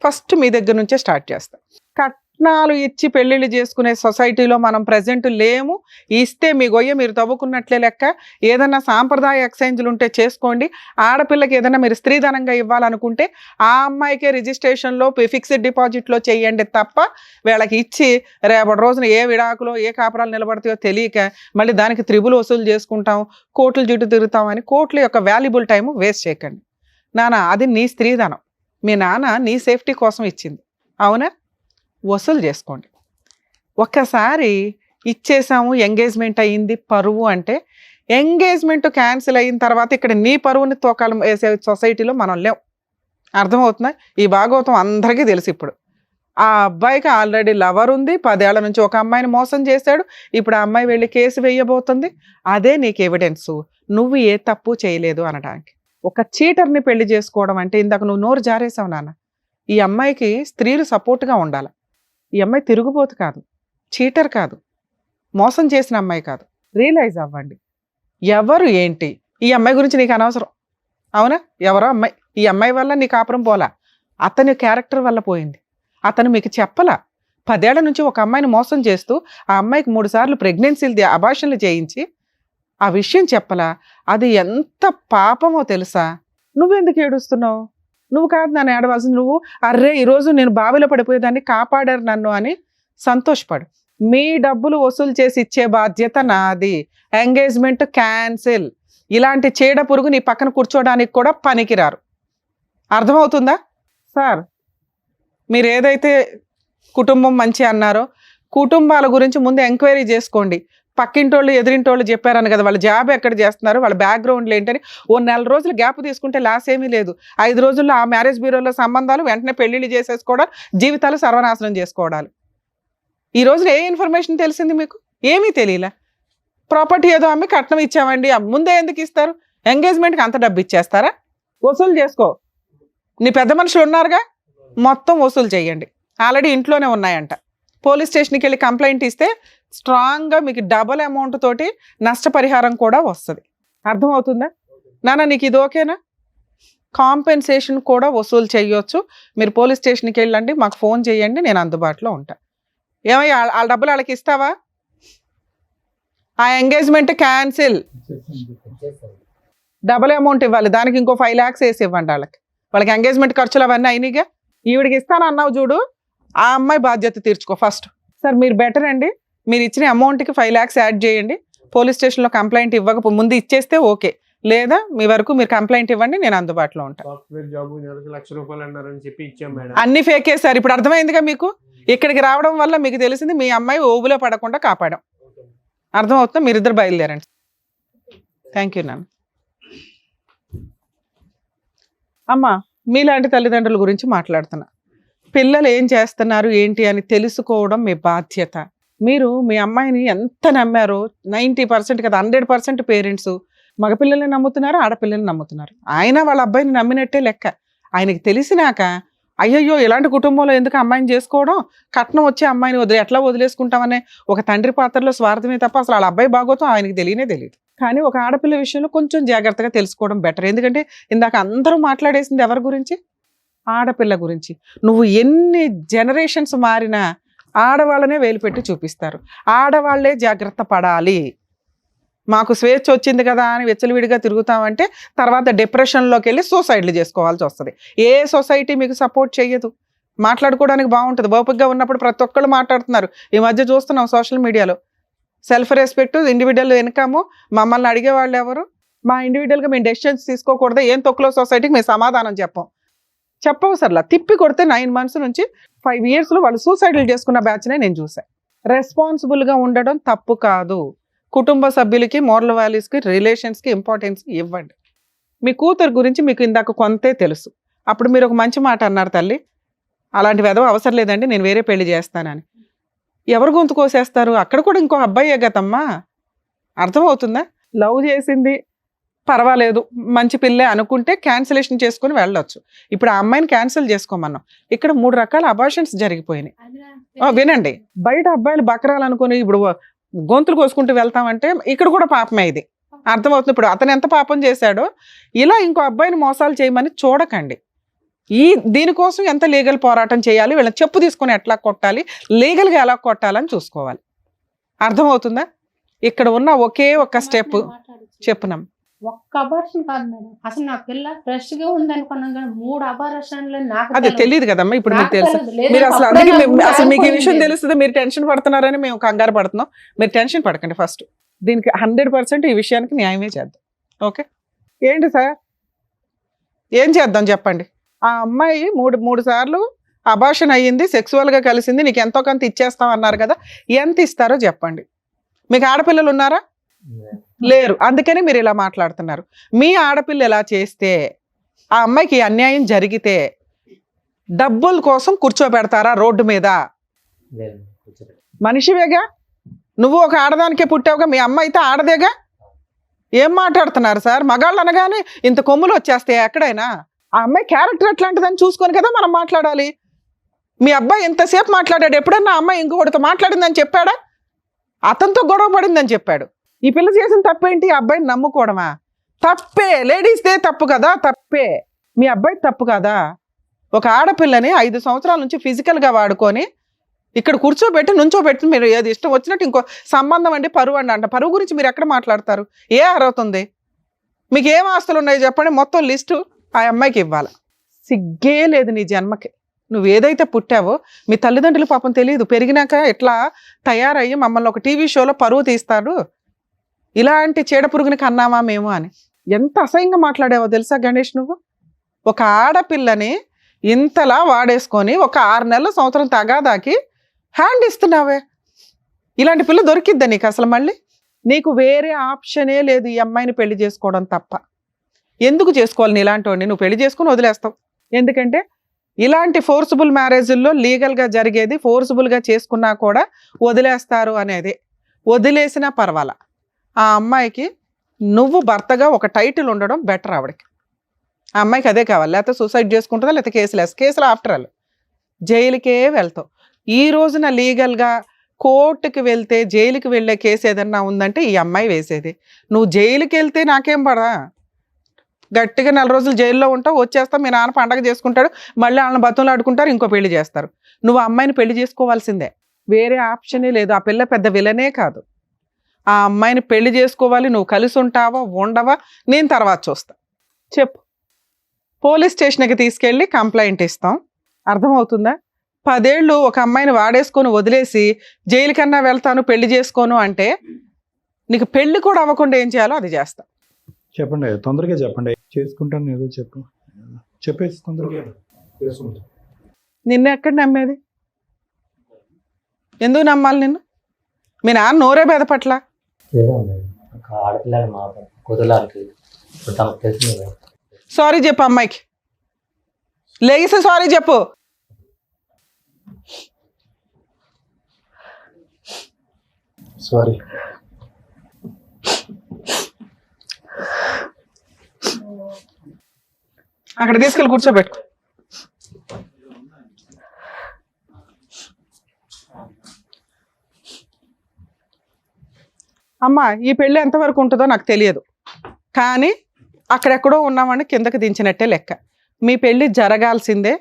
ఫస్ట్ మీ దగ్గర నుంచే స్టార్ట్ చేస్తాం. కట్నాలు ఇచ్చి పెళ్ళిళ్ళు చేసుకునే సొసైటీలో మనం ప్రజెంట్ లేము. ఇస్తే మీ గొయ్య మీరు తవ్వుకున్నట్లే లెక్క. ఏదన్నా సాంప్రదాయ ఎక్స్చేంజ్లు ఉంటే చేసుకోండి. ఆడపిల్లకి ఏదైనా మీరు స్త్రీధనంగా ఇవ్వాలనుకుంటే ఆ అమ్మాయికే రిజిస్ట్రేషన్లో ఫిక్స్డ్ డిపాజిట్లో చేయండి తప్ప, వీళ్ళకి ఇచ్చి రేపటి రోజున ఏ విడాకులో ఏ కాపురాలు నిలబడతాయో తెలియక మళ్ళీ దానికి త్రిబుల్ వసూలు చేసుకుంటాం, కోర్టుల చుట్టూ తిరుగుతాం అని కోర్టుల యొక్క వాల్యుబుల్ టైం వేస్ట్ చేయకండి. నాన్న అది నీ స్త్రీధనం, మీ నాన్న నీ సేఫ్టీ కోసం ఇచ్చింది, అవునా? వసూలు చేసుకోండి. ఒక్కసారి ఇచ్చేసాము, ఎంగేజ్మెంట్ అయ్యింది, పరువు అంటే ఎంగేజ్మెంట్ క్యాన్సిల్ అయిన తర్వాత ఇక్కడ నీ పరువుని తోకాలం వేసే సొసైటీలో మనం లేవు. అర్థమవుతుందా? ఈ భాగవతం అందరికీ తెలుసు. ఇప్పుడు ఆ అబ్బాయికి ఆల్రెడీ లవర్ ఉంది, 10 ఏళ్ల నుంచి ఒక అమ్మాయిని మోసం చేశాడు. ఇప్పుడు ఆ అమ్మాయి వెళ్ళి కేసు వేయబోతుంది. అదే నీకు ఎవిడెన్సు, నువ్వు ఏ తప్పు చేయలేదు అనడానికి. ఒక చీటర్ని పెళ్లి చేసుకోవడం అంటే, ఇందాక నువ్వు నోరు జారేసావు నాన్న, ఈ అమ్మాయికి స్త్రీలు సపోర్ట్గా ఉండాలి. ఈ అమ్మాయి తిరుగుబోతు కాదు, చీటర్ కాదు, మోసం చేసిన అమ్మాయి కాదు. రియలైజ్ అవ్వండి ఎవరు ఏంటి. ఈ అమ్మాయి గురించి నీకు అనవసరం, అవునా? ఎవరో అమ్మాయి, ఈ అమ్మాయి వల్ల నీ కాపురం పోలా, అతని క్యారెక్టర్ వల్ల పోయింది. అతను మీకు చెప్పలా. 10 ఏళ్ల నుంచి ఒక అమ్మాయిని మోసం చేస్తూ ఆ అమ్మాయికి 3 సార్లు ప్రెగ్నెన్సీలు అబార్షన్లు చేయించి ఆ విషయం చెప్పలా. అది ఎంత పాపమో తెలుసా? నువ్వెందుకు ఏడుస్తున్నావు? నువ్వు కాదు నన్ను ఏడవలసింది. నువ్వు అర్రే ఈరోజు నేను బావిలో పడిపోయేదాన్ని, కాపాడారు నన్ను అని సంతోషపడు. మీ డబ్బులు వసూలు చేసి ఇచ్చే బాధ్యత నాది. Engagement cancel. ఇలాంటి చీడ పురుగు నీ పక్కన కూర్చోడానికి కూడా పనికిరారు. అర్థమవుతుందా? సార్, మీరు ఏదైతే కుటుంబం మంచి అన్నారో, కుటుంబాల గురించి ముందు ఎంక్వైరీ చేసుకోండి. పక్కింటోళ్ళు ఎదిరింటోళ్ళు చెప్పారని కదా, వాళ్ళ జాబ్ ఎక్కడ చేస్తున్నారు, వాళ్ళ బ్యాక్గ్రౌండ్లు ఏంటని ఓ 4 రోజులు గ్యాప్ తీసుకుంటే లాస్ ఏమీ లేదు. 5 రోజుల్లో ఆ మ్యారేజ్ బ్యూరోలో సంబంధాలు, వెంటనే పెళ్లిళ్ళు చేసేసుకోవడాలు, జీవితాలు సర్వనాశనం చేసుకోవడాలు. ఈ రోజున ఏ ఇన్ఫర్మేషన్ తెలిసింది మీకు? ఏమీ తెలియలే. ప్రాపర్టీ ఏదో అమ్మి కట్నం ఇచ్చామండి, ముందే ఎందుకు ఇస్తారు? ఎంగేజ్మెంట్కి అంత డబ్బు ఇచ్చేస్తారా? వసూలు చేసుకో. నీ పెద్ద మనుషులు ఉన్నారుగా, మొత్తం వసూలు చేయండి. ఆల్రెడీ ఇంట్లోనే ఉన్నాయంట. పోలీస్ స్టేషన్కి వెళ్ళి కంప్లైంట్ ఇస్తే స్ట్రాంగ్గా మీకు డబల్ అమౌంట్ తోటి నష్టపరిహారం కూడా వస్తుంది. అర్థమవుతుందా నాన్న? నీకు ఇది ఓకేనా? కాంపెన్సేషన్ కూడా వసూలు చేయొచ్చు. మీరు పోలీస్ స్టేషన్కి వెళ్ళండి, మాకు ఫోన్ చేయండి, నేను అందుబాటులో ఉంటా. ఏమయ్యా వాళ్ళ డబ్బులు వాళ్ళకి ఇస్తావా? ఆ ఎంగేజ్మెంట్ క్యాన్సిల్, డబల్ అమౌంట్ ఇవ్వాలి, దానికి ఇంకో 5 lakhs వేసి ఇవ్వండి వాళ్ళకి. వాళ్ళకి ఎంగేజ్మెంట్ ఖర్చులు అవన్నీ అయినాయిగా. ఈవిడికి ఇస్తాను అన్నావు చూడు, ఆ అమ్మాయి బాధ్యత తీర్చుకో ఫస్ట్. సార్ మీరు బెటర్ అండి, మీరు ఇచ్చిన అమౌంట్కి 5 lakhs యాడ్ చేయండి. పోలీస్ స్టేషన్లో కంప్లైంట్ ఇవ్వక ముందు ఇచ్చేస్తే ఓకే, లేదా మీ వరకు మీరు కంప్లైంట్ ఇవ్వండి, నేను అందుబాటులో ఉంటాను. సాఫ్ట్వేర్ జాబ్ నెలకు ₹1,00,000 అన్నారని చెప్పి ఇచ్చాం మేడం. అన్ని ఫేకే సార్. ఇప్పుడు అర్థమైందిగా మీకు. ఇక్కడికి రావడం వల్ల మీకు తెలిసింది మీ అమ్మాయి ఓబులో పడకుండా కాపాడాం. అర్థమవుతుందా? మీరిద్దరు బయలుదేరండి. థ్యాంక్ యూ నాన్న. అమ్మా, మీలాంటి తల్లిదండ్రుల గురించి మాట్లాడుతున్నా. పిల్లలు ఏం చేస్తున్నారు ఏంటి అని తెలుసుకోవడం మీ బాధ్యత. మీరు మీ అమ్మాయిని ఎంత నమ్మారో 90% కదా 100% పేరెంట్స్ మగపిల్లల్ని నమ్ముతున్నారు, ఆడపిల్లల్ని నమ్ముతున్నారు. ఆయన వాళ్ళ అబ్బాయిని నమ్మినట్టే లెక్క. ఆయనకి తెలిసినాక అయ్యయ్యో ఇలాంటి కుటుంబంలో ఎందుకు అమ్మాయిని చేసుకోవడం, కట్నం వచ్చే అమ్మాయిని ఎట్లా వదిలేసుకుంటామనే ఒక తండ్రి పాత్రలో స్వార్థమే తప్ప అసలు వాళ్ళ అబ్బాయి బాగోతం ఆయనకి తెలియదు. కానీ ఒక ఆడపిల్ల విషయంలో కొంచెం జాగ్రత్తగా తెలుసుకోవడం బెటర్. ఎందుకంటే ఇందాక అందరూ మాట్లాడేసింది ఎవరి గురించి? ఆడపిల్ల గురించి. నువ్వు ఎన్ని జనరేషన్స్ మారినా ఆడవాళ్ళనే వేలు పెట్టి చూపిస్తారు. ఆడవాళ్లే జాగ్రత్త పడాలి. మాకు స్వేచ్ఛ వచ్చింది కదా అని వెచ్చలవిడిగా తిరుగుతామంటే తర్వాత డిప్రెషన్లోకి వెళ్ళి సూసైడ్లు చేసుకోవాల్సి వస్తుంది. ఏ సొసైటీ మీకు సపోర్ట్ చేయదు. మాట్లాడుకోవడానికి బాగుంటుంది, ఓపికగా ఉన్నప్పుడు ప్రతి ఒక్కళ్ళు మాట్లాడుతున్నారు. ఈ మధ్య చూస్తున్నాం సోషల్ మీడియాలో సెల్ఫ్ రెస్పెక్ట్, ఇండివిజువల్ ఇన్కమ్. మమ్మల్ని అడిగేవాళ్ళు ఎవరు? మా ఇండివిజువల్గా మేము డెసిషన్స్ తీసుకోకూడదు, ఏం తొక్కులో సొసైటీకి మేము సమాధానం చెప్పవసరలా. తిప్పి కొడితే 9 months నుంచి 5 yearsలో వాళ్ళు సూసైడ్లు చేసుకున్న బ్యాచ్నే నేను చూసాను. రెస్పాన్సిబుల్గా ఉండడం తప్పు కాదు. కుటుంబ సభ్యులకి, మోరల్ వాల్యూస్కి, రిలేషన్స్కి ఇంపార్టెన్స్ ఇవ్వండి. మీ కూతురు గురించి మీకు ఇందాక కొంతే తెలుసు. అప్పుడు మీరు ఒక మంచి మాట అన్నారు, తల్లి అలాంటి వెధవ అవసరం లేదండి, నేను వేరే పెళ్లి చేస్తానని. ఎవరు గొంతు కోసేస్తారు? అక్కడ కూడా ఇంకో అబ్బాయే గతమ్మా. అర్థమవుతుందా? లవ్ చేసింది పర్వాలేదు, మంచి పిల్లే అనుకుంటే క్యాన్సిలేషన్ చేసుకుని వెళ్ళొచ్చు. ఇప్పుడు ఆ అమ్మాయిని క్యాన్సిల్ చేసుకోమన్నాం. ఇక్కడ 3 రకాల అబార్షన్స్ జరిగిపోయినాయి. వినండి, బయట అబ్బాయిలు బకరాలనుకుని ఇప్పుడు గొంతులు కోసుకుంటూ వెళ్తామంటే ఇక్కడ కూడా పాపమే. ఇది అర్థమవుతుంది. ఇప్పుడు అతను ఎంత పాపం చేశాడో ఇలా ఇంకో అబ్బాయిని మోసాలు చేయమని చూడకండి. దీనికోసం ఎంత లీగల్ పోరాటం చేయాలి, వీళ్ళని చెప్పు తీసుకొని ఎట్లా కొట్టాలి, లీగల్గా ఎలా కొట్టాలని చూసుకోవాలి. అర్థమవుతుందా? ఇక్కడ ఉన్న ఒకే ఒక్క స్టెప్ చెప్పున్నాం. ఒక్క అబార్షన్ కాదు మేడం, అసలు నా పిల్ల ఫ్రెష్ గా ఉంది అనుకున్నాం కానీ 3 అబార్షన్లు నాకు అది తెలియదు కదమ్మా. ఇప్పుడు మీకు తెలుసు. లేదు, మీరు అసలు అప్పుడే అందుకే నాకు అసలు మీకు ఈ విషయం అనుకోలేదు. తెలుస్తుంది, మీరు టెన్షన్ పడుతున్నారని మేము కంగారు పడుతున్నాం. మీరు టెన్షన్ పడకండి. ఫస్ట్ దీనికి 100% ఈ విషయానికి న్యాయమే చేద్దాం. ఓకే, ఏంటి సార్ ఏం చేద్దాం చెప్పండి. ఆ అమ్మాయి మూడు సార్లు అబార్షన్ అయ్యింది, సెక్సువల్గా కలిసింది, నీకు ఎంతో కొంత ఇచ్చేస్తాం అన్నారు కదా, ఎంత ఇస్తారో చెప్పండి. మీకు ఆడపిల్లలు ఉన్నారా? లేరు. అందుకని మీరు ఇలా మాట్లాడుతున్నారు. మీ ఆడపిల్ల ఎలా చేస్తే, ఆ అమ్మాయికి అన్యాయం జరిగితే డబ్బుల కోసం కూర్చోబెడతారా రోడ్డు మీద? మనిషివేగా నువ్వు, ఒక ఆడదానికే పుట్టావుగా. మీ అమ్మ అయితే ఆడదేగా. ఏం మాట్లాడుతున్నారు సార్? మగాళ్ళు అనగానే ఇంత కొమ్ములు వచ్చేస్తాయి ఎక్కడైనా. ఆ అమ్మాయి క్యారెక్టర్ ఎట్లాంటిదని చూసుకొని కదా మనం మాట్లాడాలి. మీ అబ్బాయి ఎంతసేపు మాట్లాడాడు? ఎప్పుడన్నా అమ్మాయి ఇంకొకటితో మాట్లాడిందని చెప్పాడా? అతనితో గొడవ పడిందని చెప్పాడు. ఈ పిల్ల చేసిన తప్పేంటి? ఆ అబ్బాయిని నమ్ముకోవడమా? తప్పే. లేడీస్దే తప్పు కదా, తప్పే. మీ అబ్బాయి తప్పు కదా. ఒక ఆడపిల్లని 5 సంవత్సరాల నుంచి ఫిజికల్గా వాడుకొని ఇక్కడ కూర్చోబెట్టి నుంచోబెట్టి మీరు ఏది ఇష్టం వచ్చినట్టు ఇంకో సంబంధం అండి, పరువు అండి అంట. పరువు గురించి మీరు ఎక్కడ మాట్లాడతారు? ఏ అర్హత ఉంది మీకు? ఏం ఆస్తులు ఉన్నాయి చెప్పండి, మొత్తం లిస్టు ఆ అమ్మాయికి ఇవ్వాలి. సిగ్గే లేదు నీ జన్మకి. నువ్వు ఏదైతే పుట్టావో మీ తల్లిదండ్రులు పాపం తెలియదు, పెరిగినాక ఎట్లా తయారయ్యి మమ్మల్ని ఒక టీవీ షోలో పరువు తీస్తాడు, ఇలాంటి చీడపురుగుని కన్నామా మేము అని. ఎంత అసహ్యంగా మాట్లాడావో తెలుసా గణేష్ నువ్వు? ఒక ఆడపిల్లని ఇంతలా వాడేసుకొని ఒక 6 నెలల సంవత్సరం తగాదాకి హ్యాండ్ ఇస్తున్నావే. ఇలాంటి పిల్ల దొరికిద్దా నీకు అసలు? మళ్ళీ నీకు వేరే ఆప్షనే లేదు ఈ అమ్మాయిని పెళ్లి చేసుకోవడం తప్ప. ఎందుకు చేసుకోవాలి నీ ఇలాంటి వాడిని? నువ్వు పెళ్లి చేసుకుని వదిలేస్తావు. ఎందుకంటే ఇలాంటి ఫోర్సిబుల్ మ్యారేజ్ల్లో లీగల్గా జరిగేది, ఫోర్సిబుల్గా చేసుకున్నా కూడా వదిలేస్తారు అనేది. వదిలేసినా పర్వాలా. ఆ అమ్మాయికి నువ్వు భర్తగా ఒక టైటిల్ ఉండడం బెటర్. ఆవిడకి, ఆ అమ్మాయికి అదే కావాలి. లేకపోతే సూసైడ్ చేసుకుంటుందా, లేకపోతే కేసులు ఆఫ్టర్ ఆల్ జైలుకే వెళ్తావు. ఈ రోజున లీగల్గా కోర్టుకి వెళ్తే జైలుకి వెళ్ళే కేసు ఏదన్నా ఉందంటే ఈ అమ్మాయి వేసేది. నువ్వు జైలుకి వెళ్తే నాకేం పడా, గట్టిగా 4 రోజులు జైల్లో ఉంటావు, వచ్చేస్తావు, మీ నాన్న పండగ చేసుకుంటాడు, మళ్ళీ వాళ్ళని బతులు ఆడుకుంటారు, ఇంకో పెళ్లి చేస్తారు. నువ్వు అమ్మాయిని పెళ్లి చేసుకోవాల్సిందే, వేరే ఆప్షనే లేదు. ఆ పిల్ల పెద్ద విలనే కాదు. ఆ అమ్మాయిని పెళ్లి చేసుకోవాలి. నువ్వు కలిసి ఉంటావా ఉండవా నేను తర్వాత చూస్తా. చెప్పు, పోలీస్ స్టేషన్కి తీసుకెళ్ళి కంప్లైంట్ ఇస్తాం. అర్థమవుతుందా? 10 ఏళ్ళు ఒక అమ్మాయిని వాడేసుకొని వదిలేసి జైలు కన్నా వెళ్తాను, పెళ్లి చేసుకోను అంటే నీకు పెళ్లి కూడా అవ్వకుండా ఏం చేయాలో అది చేస్తా. చెప్పండి, తొందరగా చెప్పండి. చేసుకుంటాను ఏదో చెప్పేసి తొందరగా. నిన్న ఎక్కడ నమ్మేది? ఎందుకు నమ్మాలి నిన్ను? మీ నాన్న నోరే బెదపట్ల. ఆడపిల్లలు మా కూతుర్లకి ఇప్పుడు తమకు తెలిసింది కదా. సారీ చెప్పు అమ్మాయికి, లేగిస్తే సారీ చెప్పు. సారీ. అక్కడ తీసుకెళ్ళి కూర్చోబెట్టుకో. అమ్మ, ఈ పెళ్ళి ఎంతవరకు ఉంటుందో నాకు తెలియదు, కానీ అక్కడెక్కడో ఉన్నామని కిందకి దించినట్టే లెక్క. మీ పెళ్ళి జరగాల్సిందే.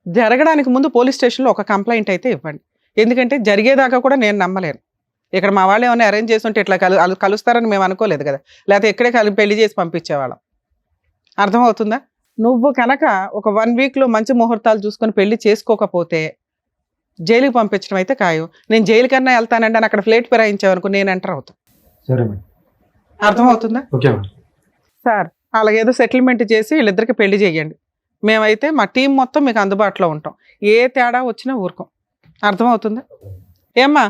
జరగడానికి ముందు పోలీస్ స్టేషన్లో ఒక కంప్లైంట్ అయితే ఇవ్వండి. ఎందుకంటే జరిగేదాకా కూడా నేను నమ్మలేను. ఇక్కడ మా వాళ్ళు ఏమైనా అరేంజ్ చేసి ఉంటే ఇట్లా కలుస్తారని మేము అనుకోలేదు కదా, లేకపోతే ఇక్కడే పెళ్లి చేసి పంపించేవాళ్ళం. అర్థమవుతుందా? నువ్వు కనుక ఒక 1 వీక్లో మంచి ముహూర్తాలు చూసుకొని పెళ్లి చేసుకోకపోతే జైలుకి పంపించడం అయితే ఖాయం. నేను జైలు కన్నా వెళ్తానంటే అని అక్కడ ఫ్లేట్ ఫిరాయించావనుకో నేను ఎంటర్ అవుతాను. సరే మేడం. అర్థమవుతుందా? Okay madam. సార్ అలాగేదో సెటిల్మెంట్ చేసి వీళ్ళిద్దరికి పెళ్లి చేయండి. మేమైతే మా టీం మొత్తం మీకు అందుబాటులో ఉంటాం. ఏ తేడా వచ్చినా ఊరుకోం. అర్థమవుతుందా? ఏమ్మా,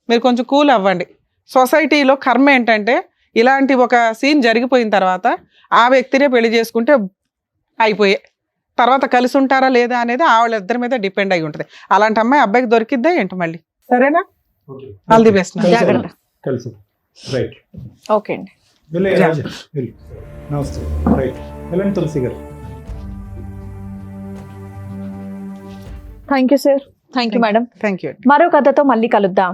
మీరు కొంచెం కూల్ అవ్వండి. సొసైటీలో కర్మ ఏంటంటే ఇలాంటి ఒక సీన్ జరిగిపోయిన తర్వాత ఆ వ్యక్తినే పెళ్లి చేసుకుంటే అయిపోయే, తర్వాత కలిసి ఉంటారా లేదా అనేది వాళ్ళిద్దరి మీద డిపెండ్ అయి ఉంటుంది. అలాంటి అమ్మాయి అబ్బాయికి దొరికిద్దా ఏంటి మళ్ళీ? సరేనా? All the best. జాగ్రత్త. కలిసి రైట్. ఓకే అండి. నమస్తే. రైట్, వెళ్ళండి తులసి గారు. Thank you sir. Thank you madam. Thank you. మరో కథతో మళ్ళీ కలుద్దాం.